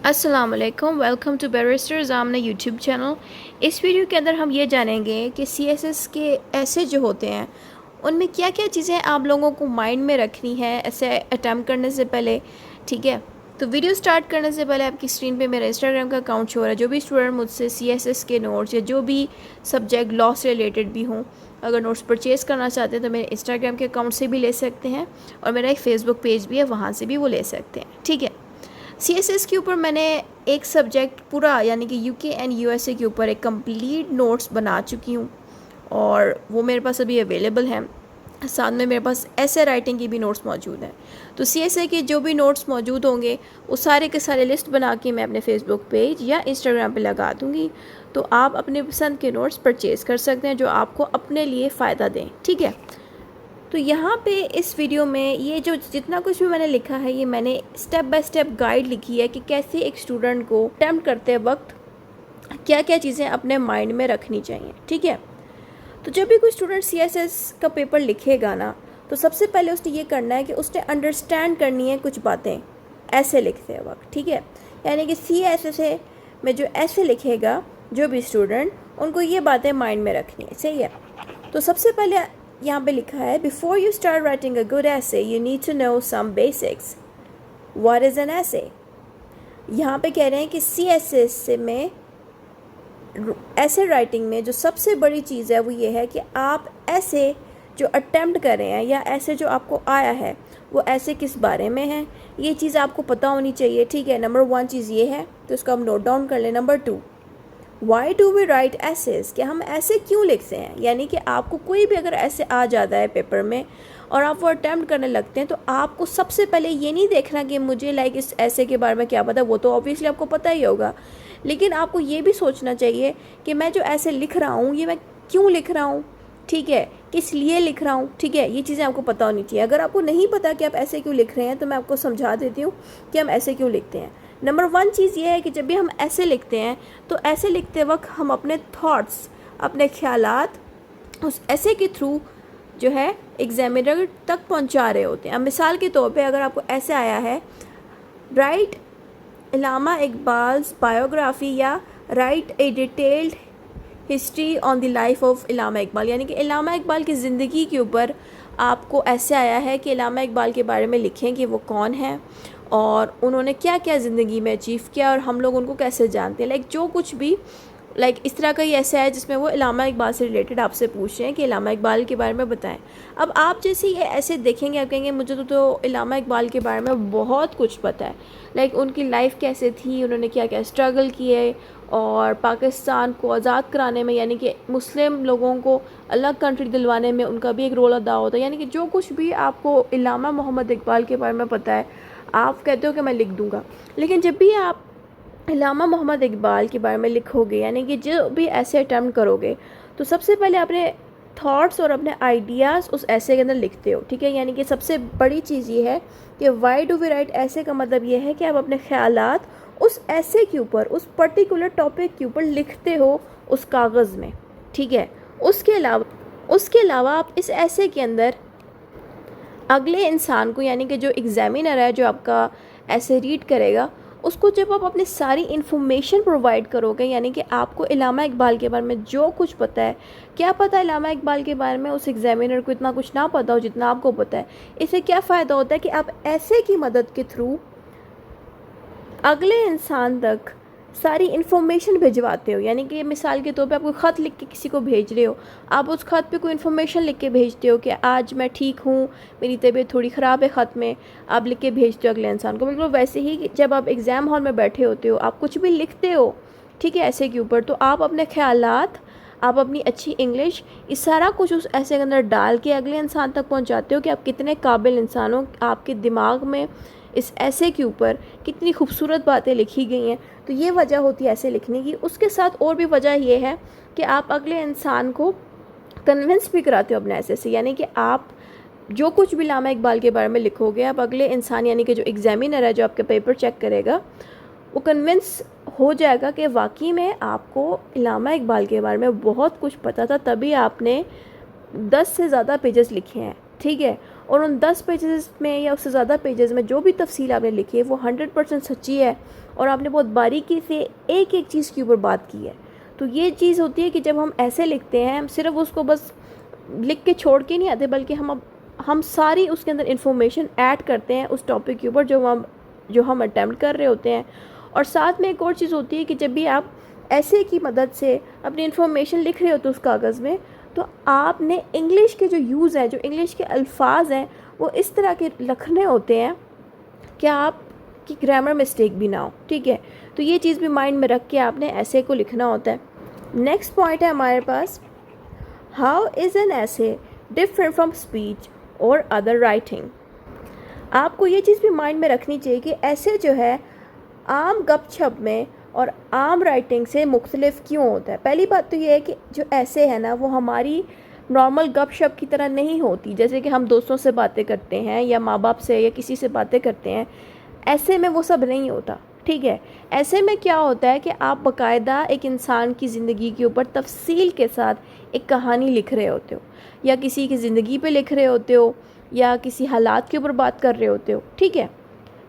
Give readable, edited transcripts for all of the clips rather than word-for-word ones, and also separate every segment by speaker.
Speaker 1: अस्सलाम वालेकुम, welcome to barrister Jamna YouTube channel. इस वीडियो के अंदर हम ये जानेंगे कि सीएसएस के ऐसे जो होते हैं उनमें क्या क्या चीज़ें आप लोगों को माइंड में रखनी है ऐसे अटैम्प्ट करने से पहले। ठीक है, तो वीडियो स्टार्ट करने से पहले आपकी स्क्रीन पे मेरा इंस्टाग्राम का अकाउंट शो हो रहा है। जो भी स्टूडेंट मुझसे सीएसएस के नोट्स या जो भी सब्जेक्ट लॉ से रिलेटेड भी हों, अगर नोट्स परचेज़ करना चाहते हैं तो मेरे इंस्टाग्राम के अकाउंट से भी ले सकते हैं और मेरा एक फ़ेसबुक पेज भी है, वहाँ से भी वो ले सकते हैं। ठीक है, सीएसएस के ऊपर मैंने एक सब्जेक्ट पूरा यानी कि यूके एंड यूएसए के ऊपर एक कंप्लीट नोट्स बना चुकी हूँ और वो मेरे पास अभी अवेलेबल है। साथ में मेरे पास ऐसे राइटिंग की भी नोट्स मौजूद हैं। तो सीएसए के जो भी नोट्स मौजूद होंगे वो सारे के सारे लिस्ट बना के मैं अपने फेसबुक पेज या इंस्टाग्राम पे लगा दूँगी, तो आप अपने पसंद के नोट्स परचेज़ कर सकते हैं जो आपको अपने लिए फ़ायदा दें। ठीक है, तो यहाँ पे इस वीडियो में ये जो जितना कुछ भी मैंने लिखा है ये मैंने स्टेप बाय स्टेप गाइड लिखी है कि कैसे एक स्टूडेंट को अटेम्प्ट करते वक्त क्या क्या चीज़ें अपने माइंड में रखनी चाहिए। ठीक है, तो जब भी कोई स्टूडेंट सीएसएस का पेपर लिखेगा ना, तो सबसे पहले उसने ये करना है कि उसने अंडरस्टैंड करनी है कुछ बातें ऐसे लिखते वक्त। ठीक है, यानी कि सीएसएस में जो ऐसे लिखेगा जो भी स्टूडेंट, उनको ये बातें माइंड में रखनी है। सही है, तो सबसे पहले यहाँ पे लिखा है before you start writing a good essay you need to know some basics. What is an essay? यहाँ पे कह रहे हैं कि सीएसएस में ऐसे राइटिंग में जो सबसे बड़ी चीज़ है वो ये है कि आप ऐसे जो अटेम्प्ट कर रहे हैं या ऐसे जो आपको आया है वो ऐसे किस बारे में है, ये चीज़ आपको पता होनी चाहिए। ठीक है, नंबर 1 चीज़ ये है, तो इसको हम नोट डाउन कर लें। Number 2, why do we write essays, कि हम ऐसे क्यों लिखते हैं। यानी कि आपको कोई भी अगर ऐसे आ जाता है पेपर में और आप वो अटैम्प्ट करने लगते हैं, तो आपको सबसे पहले ये नहीं देखना कि मुझे इस ऐसे के बारे में क्या पता, वो तो ऑब्वियसली आपको पता ही होगा, लेकिन आपको ये भी सोचना चाहिए कि मैं जो ऐसे लिख रहा हूँ ये मैं क्यों लिख रहा हूँ। ठीक है, किस लिए लिख रहा हूँ। ठीक है, ये चीज़ें आपको पता होनी चाहिए। अगर आपको नहीं पता कि आप ऐसे क्यों लिख रहे हैं तो मैं आपको समझा देती हूँ कि हम ऐसे क्यों लिखते हैं। नंबर 1 चीज़ ये है कि जब भी हम ऐसे लिखते हैं तो ऐसे लिखते वक्त हम अपने थॉट्स, अपने ख्यालात उस ऐसे के थ्रू जो है एग्जामिनर तक पहुंचा रहे होते हैं। अब मिसाल के तौर पे अगर आपको ऐसे आया है राइट इलामा इकबाल्स बायोग्राफी या write a detailed history on the life of Allama Iqbal, यानी कि इलामा इकबाल की ज़िंदगी के ऊपर आपको ऐसे आया है कि इलामा इकबाल के बारे में लिखें कि वो कौन है और उन्होंने क्या क्या ज़िंदगी में अचीव किया और हम लोग उनको कैसे जानते हैं। जो कुछ भी इस तरह का ही ऐसा है जिसमें वो इलामा इकबाल से रिलेटेड आपसे पूछ रहे हैं कि इलामा इकबाल के बारे में बताएं। अब आप जैसे ये ऐसे देखेंगे आप कहेंगे मुझे तो इलामा इकबाल के बारे में बहुत कुछ पता है, उनकी लाइफ कैसे थी, उन्होंने क्या क्या स्ट्रगल किए और पाकिस्तान को आज़ाद कराने में यानी कि मुस्लिम लोगों को अलग कंट्री दिलवाने में उनका भी एक रोल अदा होता है। यानी कि जो कुछ भी आपको इलामा मोहम्मद इकबाल के बारे में पता है आप कहते हो कि मैं लिख दूँगा, लेकिन जब भी आप इलामा मोहम्मद इकबाल के बारे में लिखोगे यानी कि जो भी ऐसे अटैम्प्ट करोगे तो सबसे पहले अपने थॉट्स और अपने आइडियाज़ उस ऐसे के अंदर लिखते हो। ठीक है, यानी कि सबसे बड़ी चीज़ ये है कि वाई डू वी राइट ऐसे का मतलब ये है कि आप अपने ख्यालात उस ऐसे के ऊपर, उस पर्टिकुलर टॉपिक के ऊपर लिखते हो उस कागज़ में। ठीक है, उसके अलावा आप इस ऐसे के अंदर अगले इंसान को यानी कि जो एग्ज़ामिनर है जो आपका ऐसे रीड करेगा उसको जब आप अपनी सारी इन्फॉर्मेशन प्रोवाइड करोगे, यानी कि आपको इलामा इकबाल के बारे में जो कुछ पता है, क्या पता इलामा इकबाल के बारे में उस एग्ज़ामिनर को इतना कुछ ना पता हो जितना आपको पता है। इससे क्या फ़ायदा होता है कि आप ऐसे की मदद के थ्रू अगले इंसान तक सारी इन्फॉर्मेशन भिजवाते हो। यानी कि मिसाल के तौर पे आप कोई ख़त लिख के किसी को भेज रहे हो, आप उस ख़त पे कोई इन्फॉर्मेशन लिख के भेजते हो कि आज मैं ठीक हूँ, मेरी तबीयत थोड़ी ख़राब है, ख़त में आप लिख के भेजते हो अगले इंसान को। बिल्कुल वैसे ही जब आप एग्ज़ाम हॉल में बैठे होते हो आप कुछ भी लिखते हो, ठीक है, ऐसे के ऊपर, तो आप अपने ख्यालात, आप अपनी अच्छी इंग्लिश, इस सारा कुछ उस ऐसे के अंदर डाल के अगले इंसान तक पहुँचाते हो कि आप कितने काबिल इंसान हो, आपके दिमाग में इस ऐसे के ऊपर कितनी खूबसूरत बातें लिखी गई हैं। तो ये वजह होती है ऐसे लिखने की। उसके साथ और भी वजह ये है कि आप अगले इंसान को कन्विंस भी कराते हो अपने ऐसे से, यानी कि आप जो कुछ भी इलामा इकबाल के बारे में लिखोगे आप अगले इंसान यानी कि जो एग्ज़ामिनर है जो आपके पेपर चेक करेगा वो कन्विंस हो जाएगा कि वाकई में आपको इलामा इकबाल के बारे में बहुत कुछ पता था, तभी आपने 10 से ज़्यादा पेजेस लिखे हैं। ठीक है, और उन 10 पेजेस में या उससे ज़्यादा पेजेस में जो भी तफसील आपने लिखी है वो 100% सच्ची है और आपने बहुत बारीकी से एक एक चीज़ के ऊपर बात की है। तो ये चीज़ होती है कि जब हम ऐसे लिखते हैं, हम सिर्फ उसको बस लिख के छोड़ के नहीं आते, बल्कि हम सारी उसके अंदर इंफॉर्मेशन ऐड करते हैं उस टॉपिक के ऊपर जो हम अटैम्प्ट कर रहे होते हैं। और साथ में एक और चीज़ होती है कि जब भी आप ऐसे की मदद से अपनी इंफॉर्मेशन लिख रहे होते हो उस कागज़ में, तो आपने इंग्लिश के जो यूज़ है, जो इंग्लिश के अल्फाज हैं, वो इस तरह के लिखने होते हैं कि आपकी ग्रामर मिस्टेक भी ना हो। ठीक है, तो ये चीज़ भी माइंड में रख के आपने ऐसे को लिखना होता है। नेक्स्ट पॉइंट है हमारे पास, हाउ इज़ एन ऐसे डिफरेंट फ्रॉम स्पीच और अदर राइटिंग। आपको ये चीज़ भी माइंड में रखनी चाहिए कि ऐसे जो है आम गपशप में और आम राइटिंग से मुख्तलिफ क्यों होता है। पहली बात तो ये है कि जो ऐसे है ना, वो हमारी नॉर्मल गपशप की तरह नहीं होती। जैसे कि हम दोस्तों से बातें करते हैं या माँ बाप से या किसी से बातें करते हैं, ऐसे में वो सब नहीं होता। ठीक है, ऐसे में क्या होता है कि आप बाकायदा एक इंसान की ज़िंदगी के ऊपर तफसील के साथ एक कहानी लिख रहे होते हो, या किसी की ज़िंदगी पे लिख रहे होते हो, या किसी हालात के ऊपर बात कर रहे होते हो। ठीक है,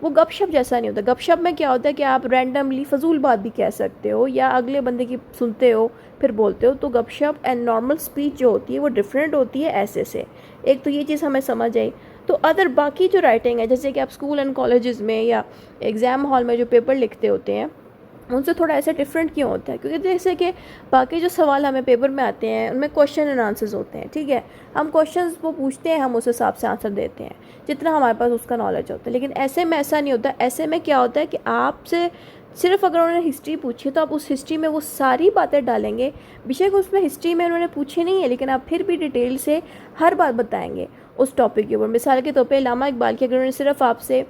Speaker 1: वो गपशप जैसा नहीं होता। गपशप में क्या होता है कि आप रैंडमली फजूल बात भी कह सकते हो या अगले बंदे की सुनते हो फिर बोलते हो। तो गपशप एंड नॉर्मल स्पीच जो होती है वो डिफरेंट होती है ऐसे से। एक तो ये चीज़ हमें समझ आई। तो अदर बाकी जो राइटिंग है, जैसे कि आप स्कूल एंड कॉलेजेस में या एग्ज़ाम हॉल में जो पेपर लिखते होते हैं, उनसे थोड़ा ऐसा डिफरेंट क्यों होता है? क्योंकि जैसे कि बाकी जो सवाल हमें पेपर में आते हैं उनमें क्वेश्चन एंड आंसर्स होते हैं। ठीक है, हम क्वेश्चंस वो पूछते हैं, हम उस हिसाब से आंसर देते हैं जितना हमारे पास उसका नॉलेज होता है। लेकिन ऐसे में ऐसा नहीं होता। ऐसे में क्या होता है कि आपसे सिर्फ अगर उन्होंने हिस्ट्री पूछी तो आप उस हिस्ट्री में वो सारी बातें डालेंगे। बेशक उसमें हिस्ट्री में उन्होंने पूछी नहीं है, लेकिन आप फिर भी डिटेल से हर बात बताएंगे उस टॉपिक के ऊपर। मिसाल के तौर पर इलामा इकबाल की अगर उन्होंने सिर्फ आपसे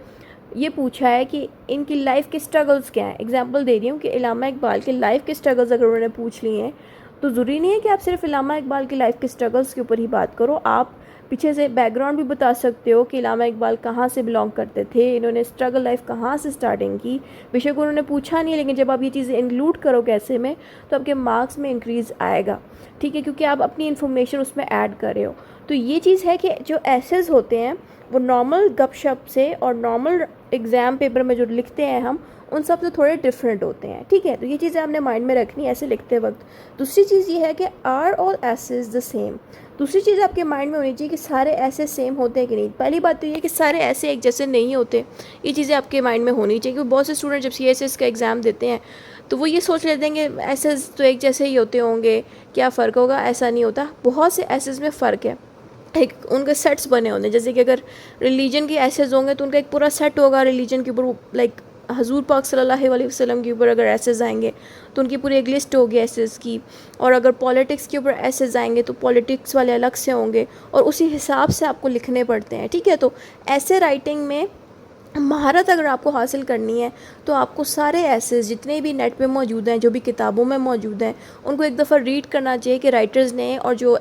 Speaker 1: ये पूछा है कि इनकी लाइफ के स्ट्रगल्स क्या हैं, एग्जांपल दे रही हूँ कि इलामा इकबाल के लाइफ के स्ट्रगल्स अगर उन्होंने पूछ लिए हैं, तो ज़रूरी नहीं है कि आप सिर्फ इलामा इकबाल की लाइफ के स्ट्रगल्स के ऊपर ही बात करो। आप पीछे से बैकग्राउंड भी बता सकते हो कि इलामा इकबाल कहाँ से बिलोंग करते थे, इन्होंने स्ट्रगल लाइफ कहाँ से स्टार्टिंग की। बेशक उन्होंने पूछा नहीं है, लेकिन जब आप ये चीज़ें इंक्लूड करोगे ऐसे में, तो आपके मार्क्स में इंक्रीज़ आएगा। ठीक है, क्योंकि आप अपनी इन्फॉर्मेशन उसमें ऐड कर रहे हो। तो ये चीज़ है कि जो एसेस होते हैं वो नॉर्मल गपशप से और नॉर्मल एग्ज़ाम पेपर में जो लिखते हैं हम, उन सब से थोड़े डिफरेंट होते हैं। ठीक है, तो ये चीज़ें आपने माइंड में रखनी है ऐसे लिखते वक्त। दूसरी चीज़ ये है कि are all essays the same. दूसरी चीज़ आपके माइंड में होनी चाहिए कि सारे ऐसे सेम होते हैं कि नहीं। पहली बात तो ये है कि सारे ऐसे एक जैसे नहीं होते। ये चीज़ें आपके माइंड में होनी चाहिए, क्योंकि बहुत से स्टूडेंट जब CSS का एग्ज़ाम देते हैं तो वो ये सोच लेते हैं कि एसेस तो एक जैसे ही होते होंगे, क्या फ़र्क होगा। ऐसा नहीं होता, बहुत से एसेस में फ़र्क है। एक उनके सेट्स बने होते हैं। जैसे कि अगर रिलीजन के एसेस होंगे तो उनका एक पूरा सेट होगा रिलीजन के ऊपर, लाइक हजूर पाक सल्लल्लाहु अलैहि वसल्लम के ऊपर अगर एसेस आएंगे तो उनकी पूरी एक लिस्ट होगी एसेस की। और अगर पॉलिटिक्स के ऊपर एसेस आएंगे तो पॉलिटिक्स वाले अलग से होंगे और उसी हिसाब से आपको लिखने पड़ते हैं। ठीक है, तो ऐसे राइटिंग में महारत अगर आपको हासिल करनी है तो आपको सारे एसेस जितने भी नेट पे मौजूद हैं, जो भी किताबों में मौजूद हैं, उनको एक दफ़ा रीड करना चाहिए कि राइटर्स ने और जो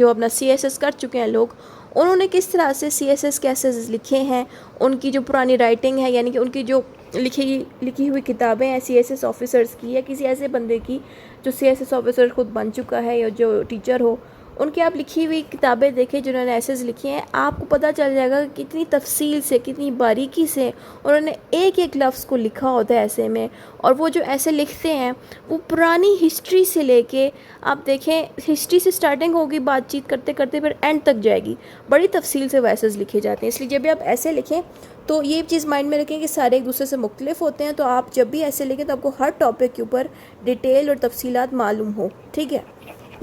Speaker 1: अपना CSS कर चुके हैं लोग, उन्होंने किस तरह से CSS के एसेस लिखे हैं। उनकी जो पुरानी राइटिंग है, यानी कि उनकी जो लिखी हुई किताबें हैं CSS ऑफिसर्स की, या किसी ऐसे बंदे की जो CSS ऑफिसर खुद बन चुका है या जो टीचर हो, उनकी आप लिखी हुई किताबें देखें जिन्होंने एसेस लिखे हैं। आपको पता चल जाएगा कि कितनी तफसील से, कितनी बारीकी से उन्होंने एक एक लफ्ज़ को लिखा होता है ऐसे में। और वो जो ऐसे लिखते हैं वो पुरानी हिस्ट्री से लेके, आप देखें हिस्ट्री से स्टार्टिंग होगी, बातचीत करते करते फिर एंड तक जाएगी, बड़ी तफसील से वो एसेस लिखे जाते हैं। इसलिए जब भी आप ऐसे लिखें तो ये चीज़ माइंड में रखें कि सारे एक दूसरे से मुख्तलिफ होते हैं। तो आप जब भी ऐसे लिखें तो आपको हर टॉपिक के ऊपर डिटेल और तफसीलात मालूम हो। ठीक है,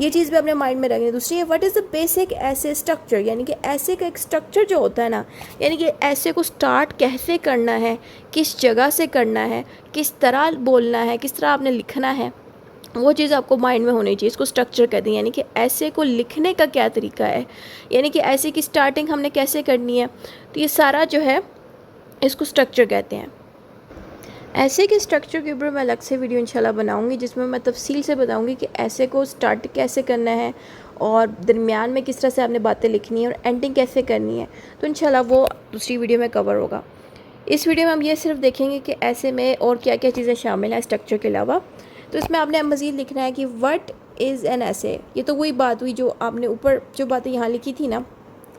Speaker 1: ये चीज़ भी अपने माइंड में रखनी है। दूसरी है, व्हाट इज़ द बेसिक ऐसे स्ट्रक्चर, यानी कि ऐसे का एक स्ट्रक्चर जो होता है ना, यानी कि ऐसे को स्टार्ट कैसे करना है, किस जगह से करना है, किस तरह बोलना है, किस तरह आपने लिखना है, वो चीज़ आपको माइंड में होनी चाहिए। इसको स्ट्रक्चर कहते हैं, यानी कि ऐसे को लिखने का क्या तरीका है, यानी कि ऐसे की स्टार्टिंग हमने कैसे करनी है। तो ये सारा जो है इसको स्ट्रक्चर कहते हैं। ऐसे के स्ट्रक्चर के ऊपर मैं अलग से वीडियो इंशाल्लाह बनाऊंगी, जिसमें मैं तफसील से बताऊंगी कि ऐसे को स्टार्ट कैसे करना है और दरमियान में किस तरह से आपने बातें लिखनी है और एंडिंग कैसे करनी है। तो इंशाल्लाह वो दूसरी वीडियो में कवर होगा। इस वीडियो में हम ये सिर्फ देखेंगे कि ऐसे में और क्या क्या चीज़ें शामिल हैं स्ट्रक्चर के अलावा। तो इसमें आपने मज़ीद लिखना है कि व्हाट इज़ एन ऐसे। ये तो वही बात हुई जो आपने ऊपर जो बातें यहाँ लिखी थी ना,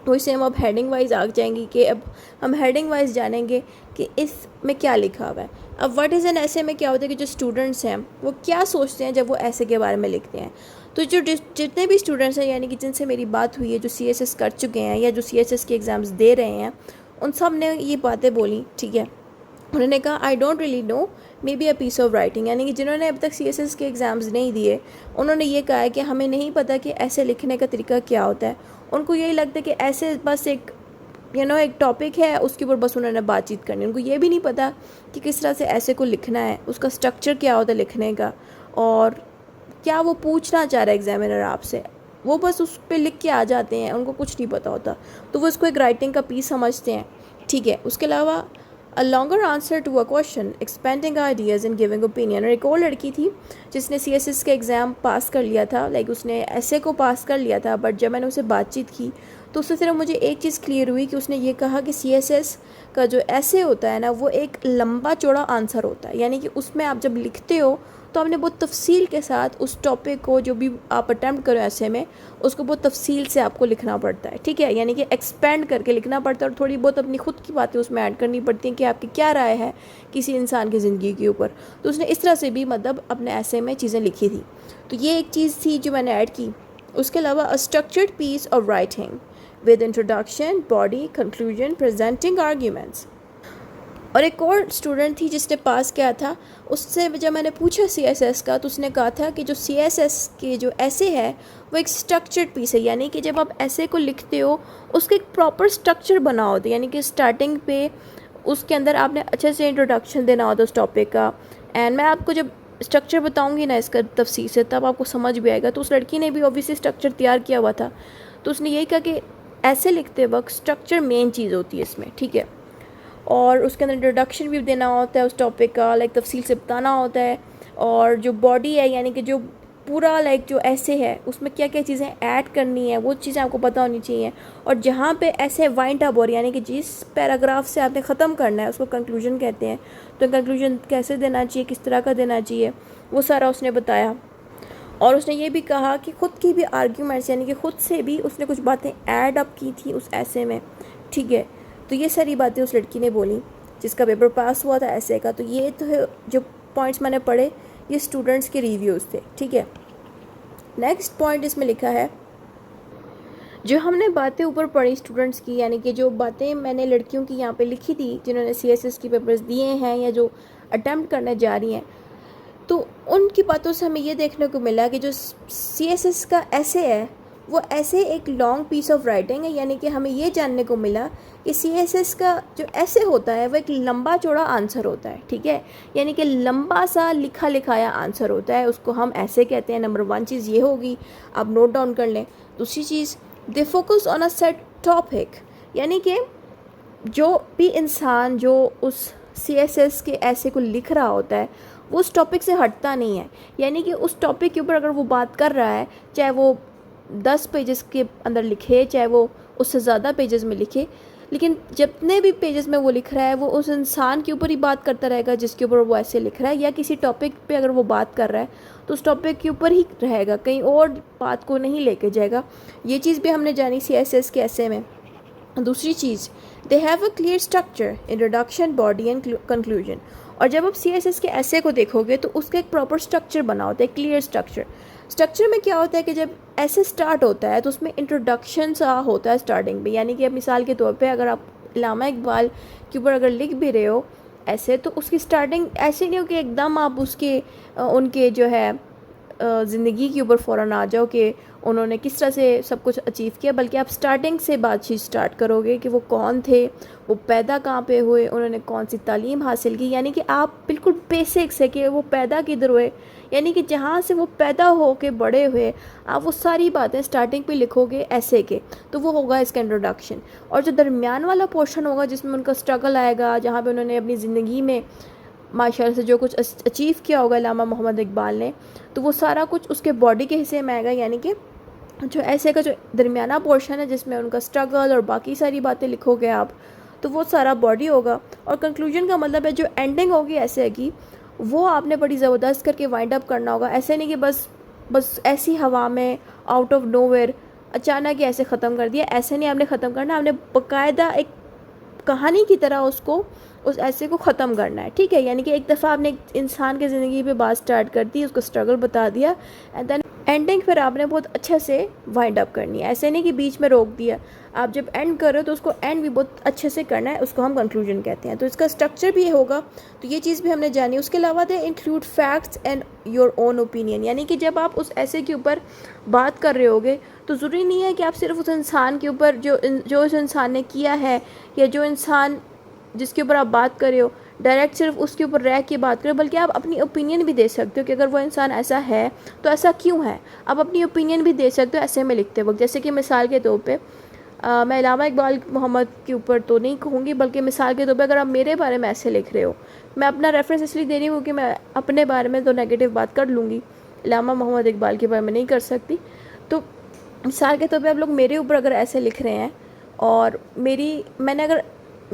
Speaker 1: वैसे हम अब हेडिंग वाइज आ जाएंगे कि अब हम हेडिंग वाइज जानेंगे कि इसमें क्या लिखा हुआ है। अब व्हाट इज़ एन ऐसे में क्या होता है कि जो स्टूडेंट्स हैं वो क्या सोचते हैं जब वो ऐसे के बारे में लिखते हैं। तो जो जितने भी स्टूडेंट्स हैं यानी कि जिनसे मेरी बात हुई है, जो CSS कर चुके हैं या जो CSS के एग्ज़ाम्स दे रहे हैं, उन सब ने ये बातें बोली, ठीक है। उन्होंने कहा I don't really know maybe a piece of writing, यानी कि जिन्होंने अब तक CSS के एग्ज़ाम्स नहीं दिए उन्होंने ये कहा है कि हमें नहीं पता कि ऐसे लिखने का तरीका क्या होता है। उनको यही लगता है कि ऐसे बस एक एक टॉपिक है उसके ऊपर बस उन्होंने बातचीत करनी, उनको ये भी नहीं पता कि किस तरह से ऐसे को लिखना है, उसका स्ट्रक्चर क्या होता है लिखने का, और क्या वो पूछना चाह रहा है एग्जामिनर आपसे। वो बस उस पर लिख के आ जाते हैं, उनको कुछ नहीं पता होता, तो वो इसको एक राइटिंग का पीस समझते हैं, ठीक है। उसके अलावा a longer answer to a question, expanding ideas and giving opinion. और एक और लड़की थी जिसने CSS का एग्ज़ाम पास कर लिया था, लाइक उसने ऐसे को पास कर लिया था, बट जब मैंने उससे बातचीत की तो उससे सिर्फ मुझे एक चीज़ क्लियर हुई कि उसने ये कहा कि CSS का जो ऐसे होता है ना वो एक लंबा चौड़ा आंसर होता है, यानी कि उसमें आप जब लिखते हो तो आपने बहुत तफसील के साथ उस टॉपिक को जो भी आप अटैम्प्ट करो ऐसे में उसको बहुत तफसील से आपको लिखना पड़ता है, ठीक है। यानी कि एक्सपेंड करके लिखना पड़ता है और थोड़ी बहुत अपनी खुद की बातें उसमें ऐड करनी पड़ती हैं कि आपकी क्या राय है किसी इंसान की ज़िंदगी के ऊपर। तो उसने इस तरह से भी मतलब अपने ऐसे में चीज़ें लिखी थी, तो ये एक चीज़ थी जो मैंने ऐड की। उसके अलावा a structured piece of writing with introduction, body, conclusion, presenting arguments. और एक और स्टूडेंट थी जिसने पास किया था, उससे जब मैंने पूछा CSS का तो उसने कहा था कि जो CSS के जो ऐसे है वो एक स्ट्रक्चर्ड पीस है, यानी कि जब आप ऐसे को लिखते हो उसका एक प्रॉपर स्ट्रक्चर बना होता है, यानी कि स्टार्टिंग पे उसके अंदर आपने अच्छे से इंट्रोडक्शन देना होता है उस टॉपिक का। एंड मैं आपको जब स्ट्रक्चर बताऊंगी ना इसका तफसील से तब आपको समझ भी आएगा। तो उस लड़की ने भी ऑब्वियसली स्ट्रक्चर तैयार किया हुआ था, तो उसने यही कहा कि ऐसे लिखते वक्त स्ट्रक्चर मेन चीज़ होती है इसमें, ठीक है। और उसके अंदर इंट्रोडक्शन भी देना होता है उस टॉपिक का, लाइक तफसील से बताना होता है। और जो बॉडी है यानी कि जो पूरा लाइक जो ऐसे है उसमें क्या क्या चीज़ें ऐड करनी है वो चीज़ें आपको पता होनी चाहिए। और जहाँ पे ऐसे वाइंड अप हो रही यानी कि जिस पैराग्राफ से आपने ख़त्म करना है उसको कंक्लूजन कहते हैं, तो कंक्लूजन कैसे देना चाहिए, किस तरह का देना चाहिए, वो सारा उसने बताया। और उसने ये भी कहा कि ख़ुद की भी आर्ग्यूमेंट्स यानी कि ख़ुद से भी उसने कुछ बातें ऐड अप की थी उस ऐसे में, ठीक है। तो ये सारी बातें उस लड़की ने बोली जिसका पेपर पास हुआ था ऐसे का। तो ये तो है जो पॉइंट्स मैंने पढ़े ये स्टूडेंट्स के रिव्यूज़ थे, ठीक है। नेक्स्ट पॉइंट इसमें लिखा है जो हमने बातें ऊपर पढ़ी स्टूडेंट्स की, यानी कि जो बातें मैंने लड़कियों की यहाँ पे लिखी थी जिन्होंने CSS की पेपर्स दिए हैं या जो अटैम्प्ट करने जा रही हैं, तो उनकी बातों से हमें ये देखने को मिला कि जो CSS का ऐसे है वो ऐसे एक लॉन्ग पीस ऑफ राइटिंग है, यानी कि हमें ये जानने को मिला कि CSS का जो ऐसे होता है वो एक लंबा चौड़ा आंसर होता है, ठीक है। यानी कि लंबा सा लिखा लिखाया आंसर होता है, उसको हम ऐसे कहते हैं। नंबर 1 चीज़ ये होगी, आप नोट डाउन कर लें। दूसरी चीज़, they focus on a set topic, यानी कि जो भी इंसान जो उस CSS के ऐसे को लिख रहा होता है वो उस टॉपिक से हटता नहीं है, यानी कि उस टॉपिक के ऊपर अगर वो बात कर रहा है चाहे वो 10 पेजेस के अंदर लिखे चाहे वो उससे ज़्यादा पेजेस में लिखे, लेकिन जितने भी पेजेस में वो लिख रहा है वो उस इंसान के ऊपर ही बात करता रहेगा जिसके ऊपर वो ऐसे लिख रहा है, या किसी टॉपिक पे अगर वो बात कर रहा है तो उस टॉपिक के ऊपर ही रहेगा, कहीं और बात को नहीं लेके जाएगा। ये चीज़ भी हमने जानी CSS के ऐसे में। दूसरी चीज़, they have a clear structure, introduction, body and conclusion. और जब आप CSS के ऐसे को देखोगे तो उसका एक प्रॉपर स्ट्रक्चर बना होता है, क्लियर स्ट्रक्चर। स्ट्रक्चर में क्या होता है कि जब ऐसे स्टार्ट होता है तो उसमें इंट्रोडक्शन सा होता है स्टार्टिंग पे, यानी कि अब मिसाल के तौर पे अगर आप इल्लामा इकबाल के ऊपर अगर लिख भी रहे हो ऐसे, तो उसकी स्टार्टिंग ऐसे नहीं हो कि एकदम आप उसके उनके जो है ज़िंदगी के ऊपर फ़ौरन आ जाओ कि उन्होंने किस तरह से सब कुछ अचीव किया, बल्कि आप स्टार्टिंग से बातचीत स्टार्ट करोगे कि वो कौन थे, वो पैदा कहाँ पे हुए, उन्होंने कौन सी तालीम हासिल की, यानी कि आप बिल्कुल बेसिक से कि वो पैदा किधर हुए, यानी कि जहाँ से वो पैदा हो के बड़े हुए आप वो सारी बातें स्टार्टिंग पे लिखोगे ऐसे के, तो वो होगा इसका इंट्रोडक्शन। और जो दरमियान वाला पोर्शन होगा जिसमें उनका स्ट्रगल आएगा, जहाँ पे उन्होंने अपनी ज़िंदगी में माशाल्लाह से जो कुछ अचीव किया होगा इल्लामा मोहम्मद इकबाल ने, तो वो सारा कुछ उसके बॉडी के हिस्से में आएगा, यानी कि जो ऐसे का जो दरमियाना पोर्शन है जिसमें उनका स्ट्रगल और बाकी सारी बातें लिखोगे आप, तो वो सारा बॉडी होगा। और कंक्लूजन का मतलब है जो एंडिंग होगी ऐसे की वो आपने बड़ी ज़बरदस्त करके वाइंड अप करना होगा, ऐसे नहीं कि बस ऐसी हवा में आउट ऑफ नोवेयर अचानक ही ऐसे ख़त्म कर दिया। ऐसे नहीं आपने ख़त्म करना, आपने बाकायदा एक कहानी की तरह उसको, उस ऐसे को ख़त्म करना है, ठीक है। यानी कि एक दफ़ा आपने एक इंसान की ज़िंदगी पे बात स्टार्ट कर दी, उसको स्ट्रगल बता दिया, एंड देन एंडिंग फिर आपने बहुत अच्छे से वाइंड अप करनी है। ऐसे नहीं कि बीच में रोक दिया। आप जब एंड कर रहे हो तो उसको एंड भी बहुत अच्छे से करना है, उसको हम कंक्लूजन कहते हैं। तो इसका स्ट्रक्चर भी होगा, तो ये चीज़ भी हमने जानी। उसके अलावा they include facts and your own opinion, यानी कि जब आप उस ऐसे के ऊपर बात कर रहे होगे तो ज़रूरी नहीं है कि आप सिर्फ उस इंसान के ऊपर जो उस इंसान ने किया है, या जो इंसान जिसके ऊपर आप बात कर रहे हो डायरेक्ट सिर्फ उसके ऊपर रह के बात करें, बल्कि आप अपनी ओपिनियन भी दे सकते हो कि अगर वो इंसान ऐसा है तो ऐसा क्यों है। आप अपनी ओपिनियन भी दे सकते हो ऐसे में लिखते वक्त। जैसे कि मिसाल के तौर पे मैं अल्लामा इकबाल मोहम्मद के ऊपर तो नहीं कहूँगी, बल्कि मिसाल के तौर पे अगर आप मेरे बारे में ऐसे लिख रहे हो, मैं अपना रेफरेंस इसलिए दे रही हूँ कि मैं अपने बारे में तो नेगेटिव बात कर लूँगी, अल्लामा मोहम्मद इकबाल के बारे में नहीं कर सकती। तो मिसाल के तौर पे आप लोग मेरे ऊपर अगर ऐसे लिख रहे हैं और मैंने अगर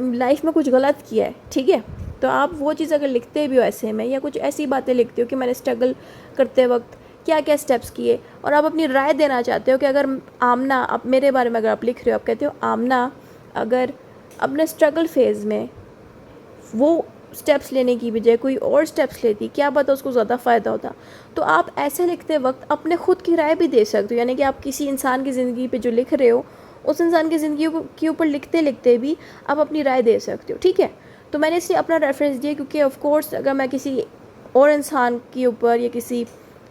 Speaker 1: लाइफ में कुछ गलत किया है, ठीक है, तो आप वो चीज़ अगर लिखते भी हो ऐसे में, या कुछ ऐसी बातें लिखते हो कि मैंने स्ट्रगल करते वक्त क्या क्या स्टेप्स किए, और आप अपनी राय देना चाहते हो कि अगर आमना, आप मेरे बारे में अगर आप लिख रहे हो, आप कहते हो आमना अगर अपने स्ट्रगल फेज़ में वो स्टेप्स लेने की बजाय कोई और स्टेप्स लेती, क्या पता उसको ज़्यादा फ़ायदा होता। तो आप ऐसे लिखते वक्त अपने ख़ुद की राय भी दे सकते हो, यानी कि आप किसी इंसान की ज़िंदगी पे जो लिख रहे हो, उस इंसान की ज़िंदगी के ऊपर लिखते लिखते भी आप अपनी राय दे सकते हो, ठीक है। तो मैंने इसलिए अपना रेफरेंस दिया क्योंकि ऑफ कोर्स अगर मैं किसी और इंसान के ऊपर या किसी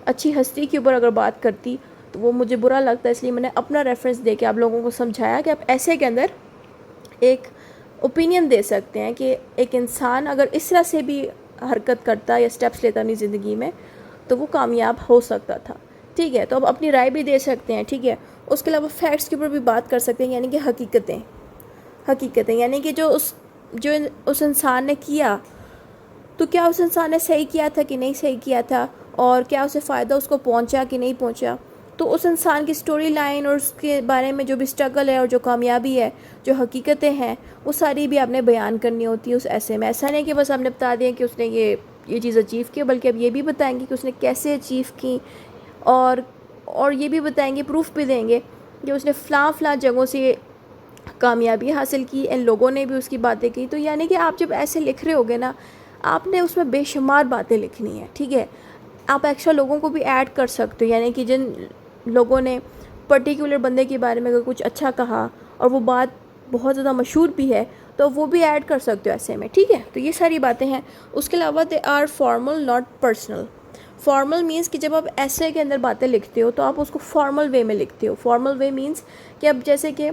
Speaker 1: अच्छी हस्ती के ऊपर अगर बात करती तो वो मुझे बुरा लगता है, इसलिए मैंने अपना रेफरेंस दे के आप लोगों को समझाया कि आप ऐसे के अंदर एक ओपिनियन दे सकते हैं कि एक इंसान अगर इस तरह से भी हरकत करता या स्टेप्स लेता अपनी ज़िंदगी में तो वो कामयाब हो सकता था, ठीक है। तो अब अपनी राय भी दे सकते हैं, ठीक है। उसके अलावा फैक्ट्स के ऊपर भी बात कर सकते हैं, यानी कि हकीकतें यानी कि जो उस इंसान ने किया, तो क्या उस इंसान ने सही किया था कि नहीं सही किया था, और क्या उसे फ़ायदा उसको पहुंचा कि नहीं पहुंचा। तो उस इंसान की स्टोरी लाइन और उसके बारे में जो भी स्ट्रगल है और जो कामयाबी है, जो हकीकतें हैं, वो सारी भी आपने बयान करनी होती है उस ऐसे में। ऐसा नहीं कि बस आपने बता दिया कि उसने ये चीज़ अचीव की, बल्कि अब ये भी बताएंगे कि उसने कैसे अचीव की, और ये भी बताएंगे, प्रूफ भी देंगे कि उसने फ़लाँ जगहों से कामयाबी हासिल की, इन लोगों ने भी उसकी बातें की। तो यानी कि आप जब ऐसे लिख रहे होगे ना, आपने उसमें बेशुमार बातें लिखनी है, ठीक है। आप एक्स्ट्रा लोगों को भी ऐड कर सकते हो, यानी कि जिन लोगों ने पर्टिकुलर बंदे के बारे में अगर कुछ अच्छा कहा और वो बात बहुत ज़्यादा मशहूर भी है, तो वो भी ऐड कर सकते हो ऐसे में, ठीक है। तो ये सारी बातें हैं। उसके अलावा they are formal not personal. Formal means कि जब आप ऐसे के अंदर बातें लिखते हो तो आप उसको फॉर्मल वे में लिखते हो। फॉर्मल वे मीन्स कि अब जैसे कि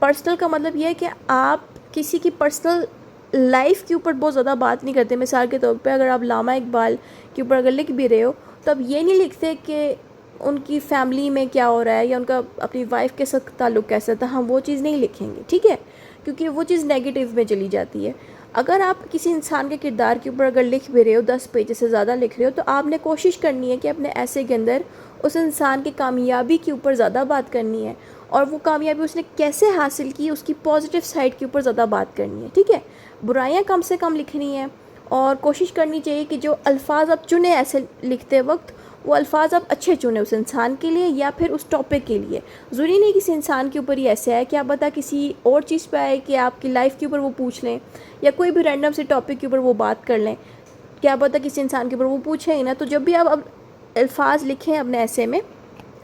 Speaker 1: पर्सनल का मतलब ये है कि आप किसी की पर्सनल लाइफ के ऊपर बहुत ज़्यादा बात नहीं करते। मिसाल के तौर पे अगर आप अल्लामा इकबाल के ऊपर अगर लिख भी रहे हो तो अब ये नहीं लिखते कि उनकी फ़ैमिली में क्या हो रहा है या उनका अपनी वाइफ के साथ ताल्लुक़ कैसा था, हम वो चीज़ नहीं लिखेंगे, ठीक है, क्योंकि वो चीज़ नेगेटिव में चली जाती है। अगर आप किसी इंसान के किरदार के ऊपर अगर लिख भी रहे हो, 10 पेज से ज़्यादा लिख रहे हो, तो आपने कोशिश करनी है कि अपने ऐसे के अंदर उस इंसान की कामयाबी के ऊपर ज़्यादा बात करनी है, और वो कामयाबी उसने कैसे हासिल की उसकी पॉजिटिव साइड के ऊपर ज़्यादा बात करनी है, ठीक है। बुराइयाँ कम से कम लिखनी है, और कोशिश करनी चाहिए कि जो अल्फाज आप चुने ऐसे लिखते वक्त, वो अल्फाज आप अच्छे चुने उस इंसान के लिए या फिर उस टॉपिक के लिए। ज़रूरी नहीं किसी इंसान के ऊपर ही ऐसे है कि आप बता किसी और चीज़ पे आए कि आपकी लाइफ के ऊपर वो पूछ लें, या कोई भी रैंडम से टॉपिक के ऊपर वो बात कर लें, क्या पता किसी इंसान के ऊपर वो पूछे ही ना। तो जब भी आप अब अल्फाज लिखें अपने ऐसे में,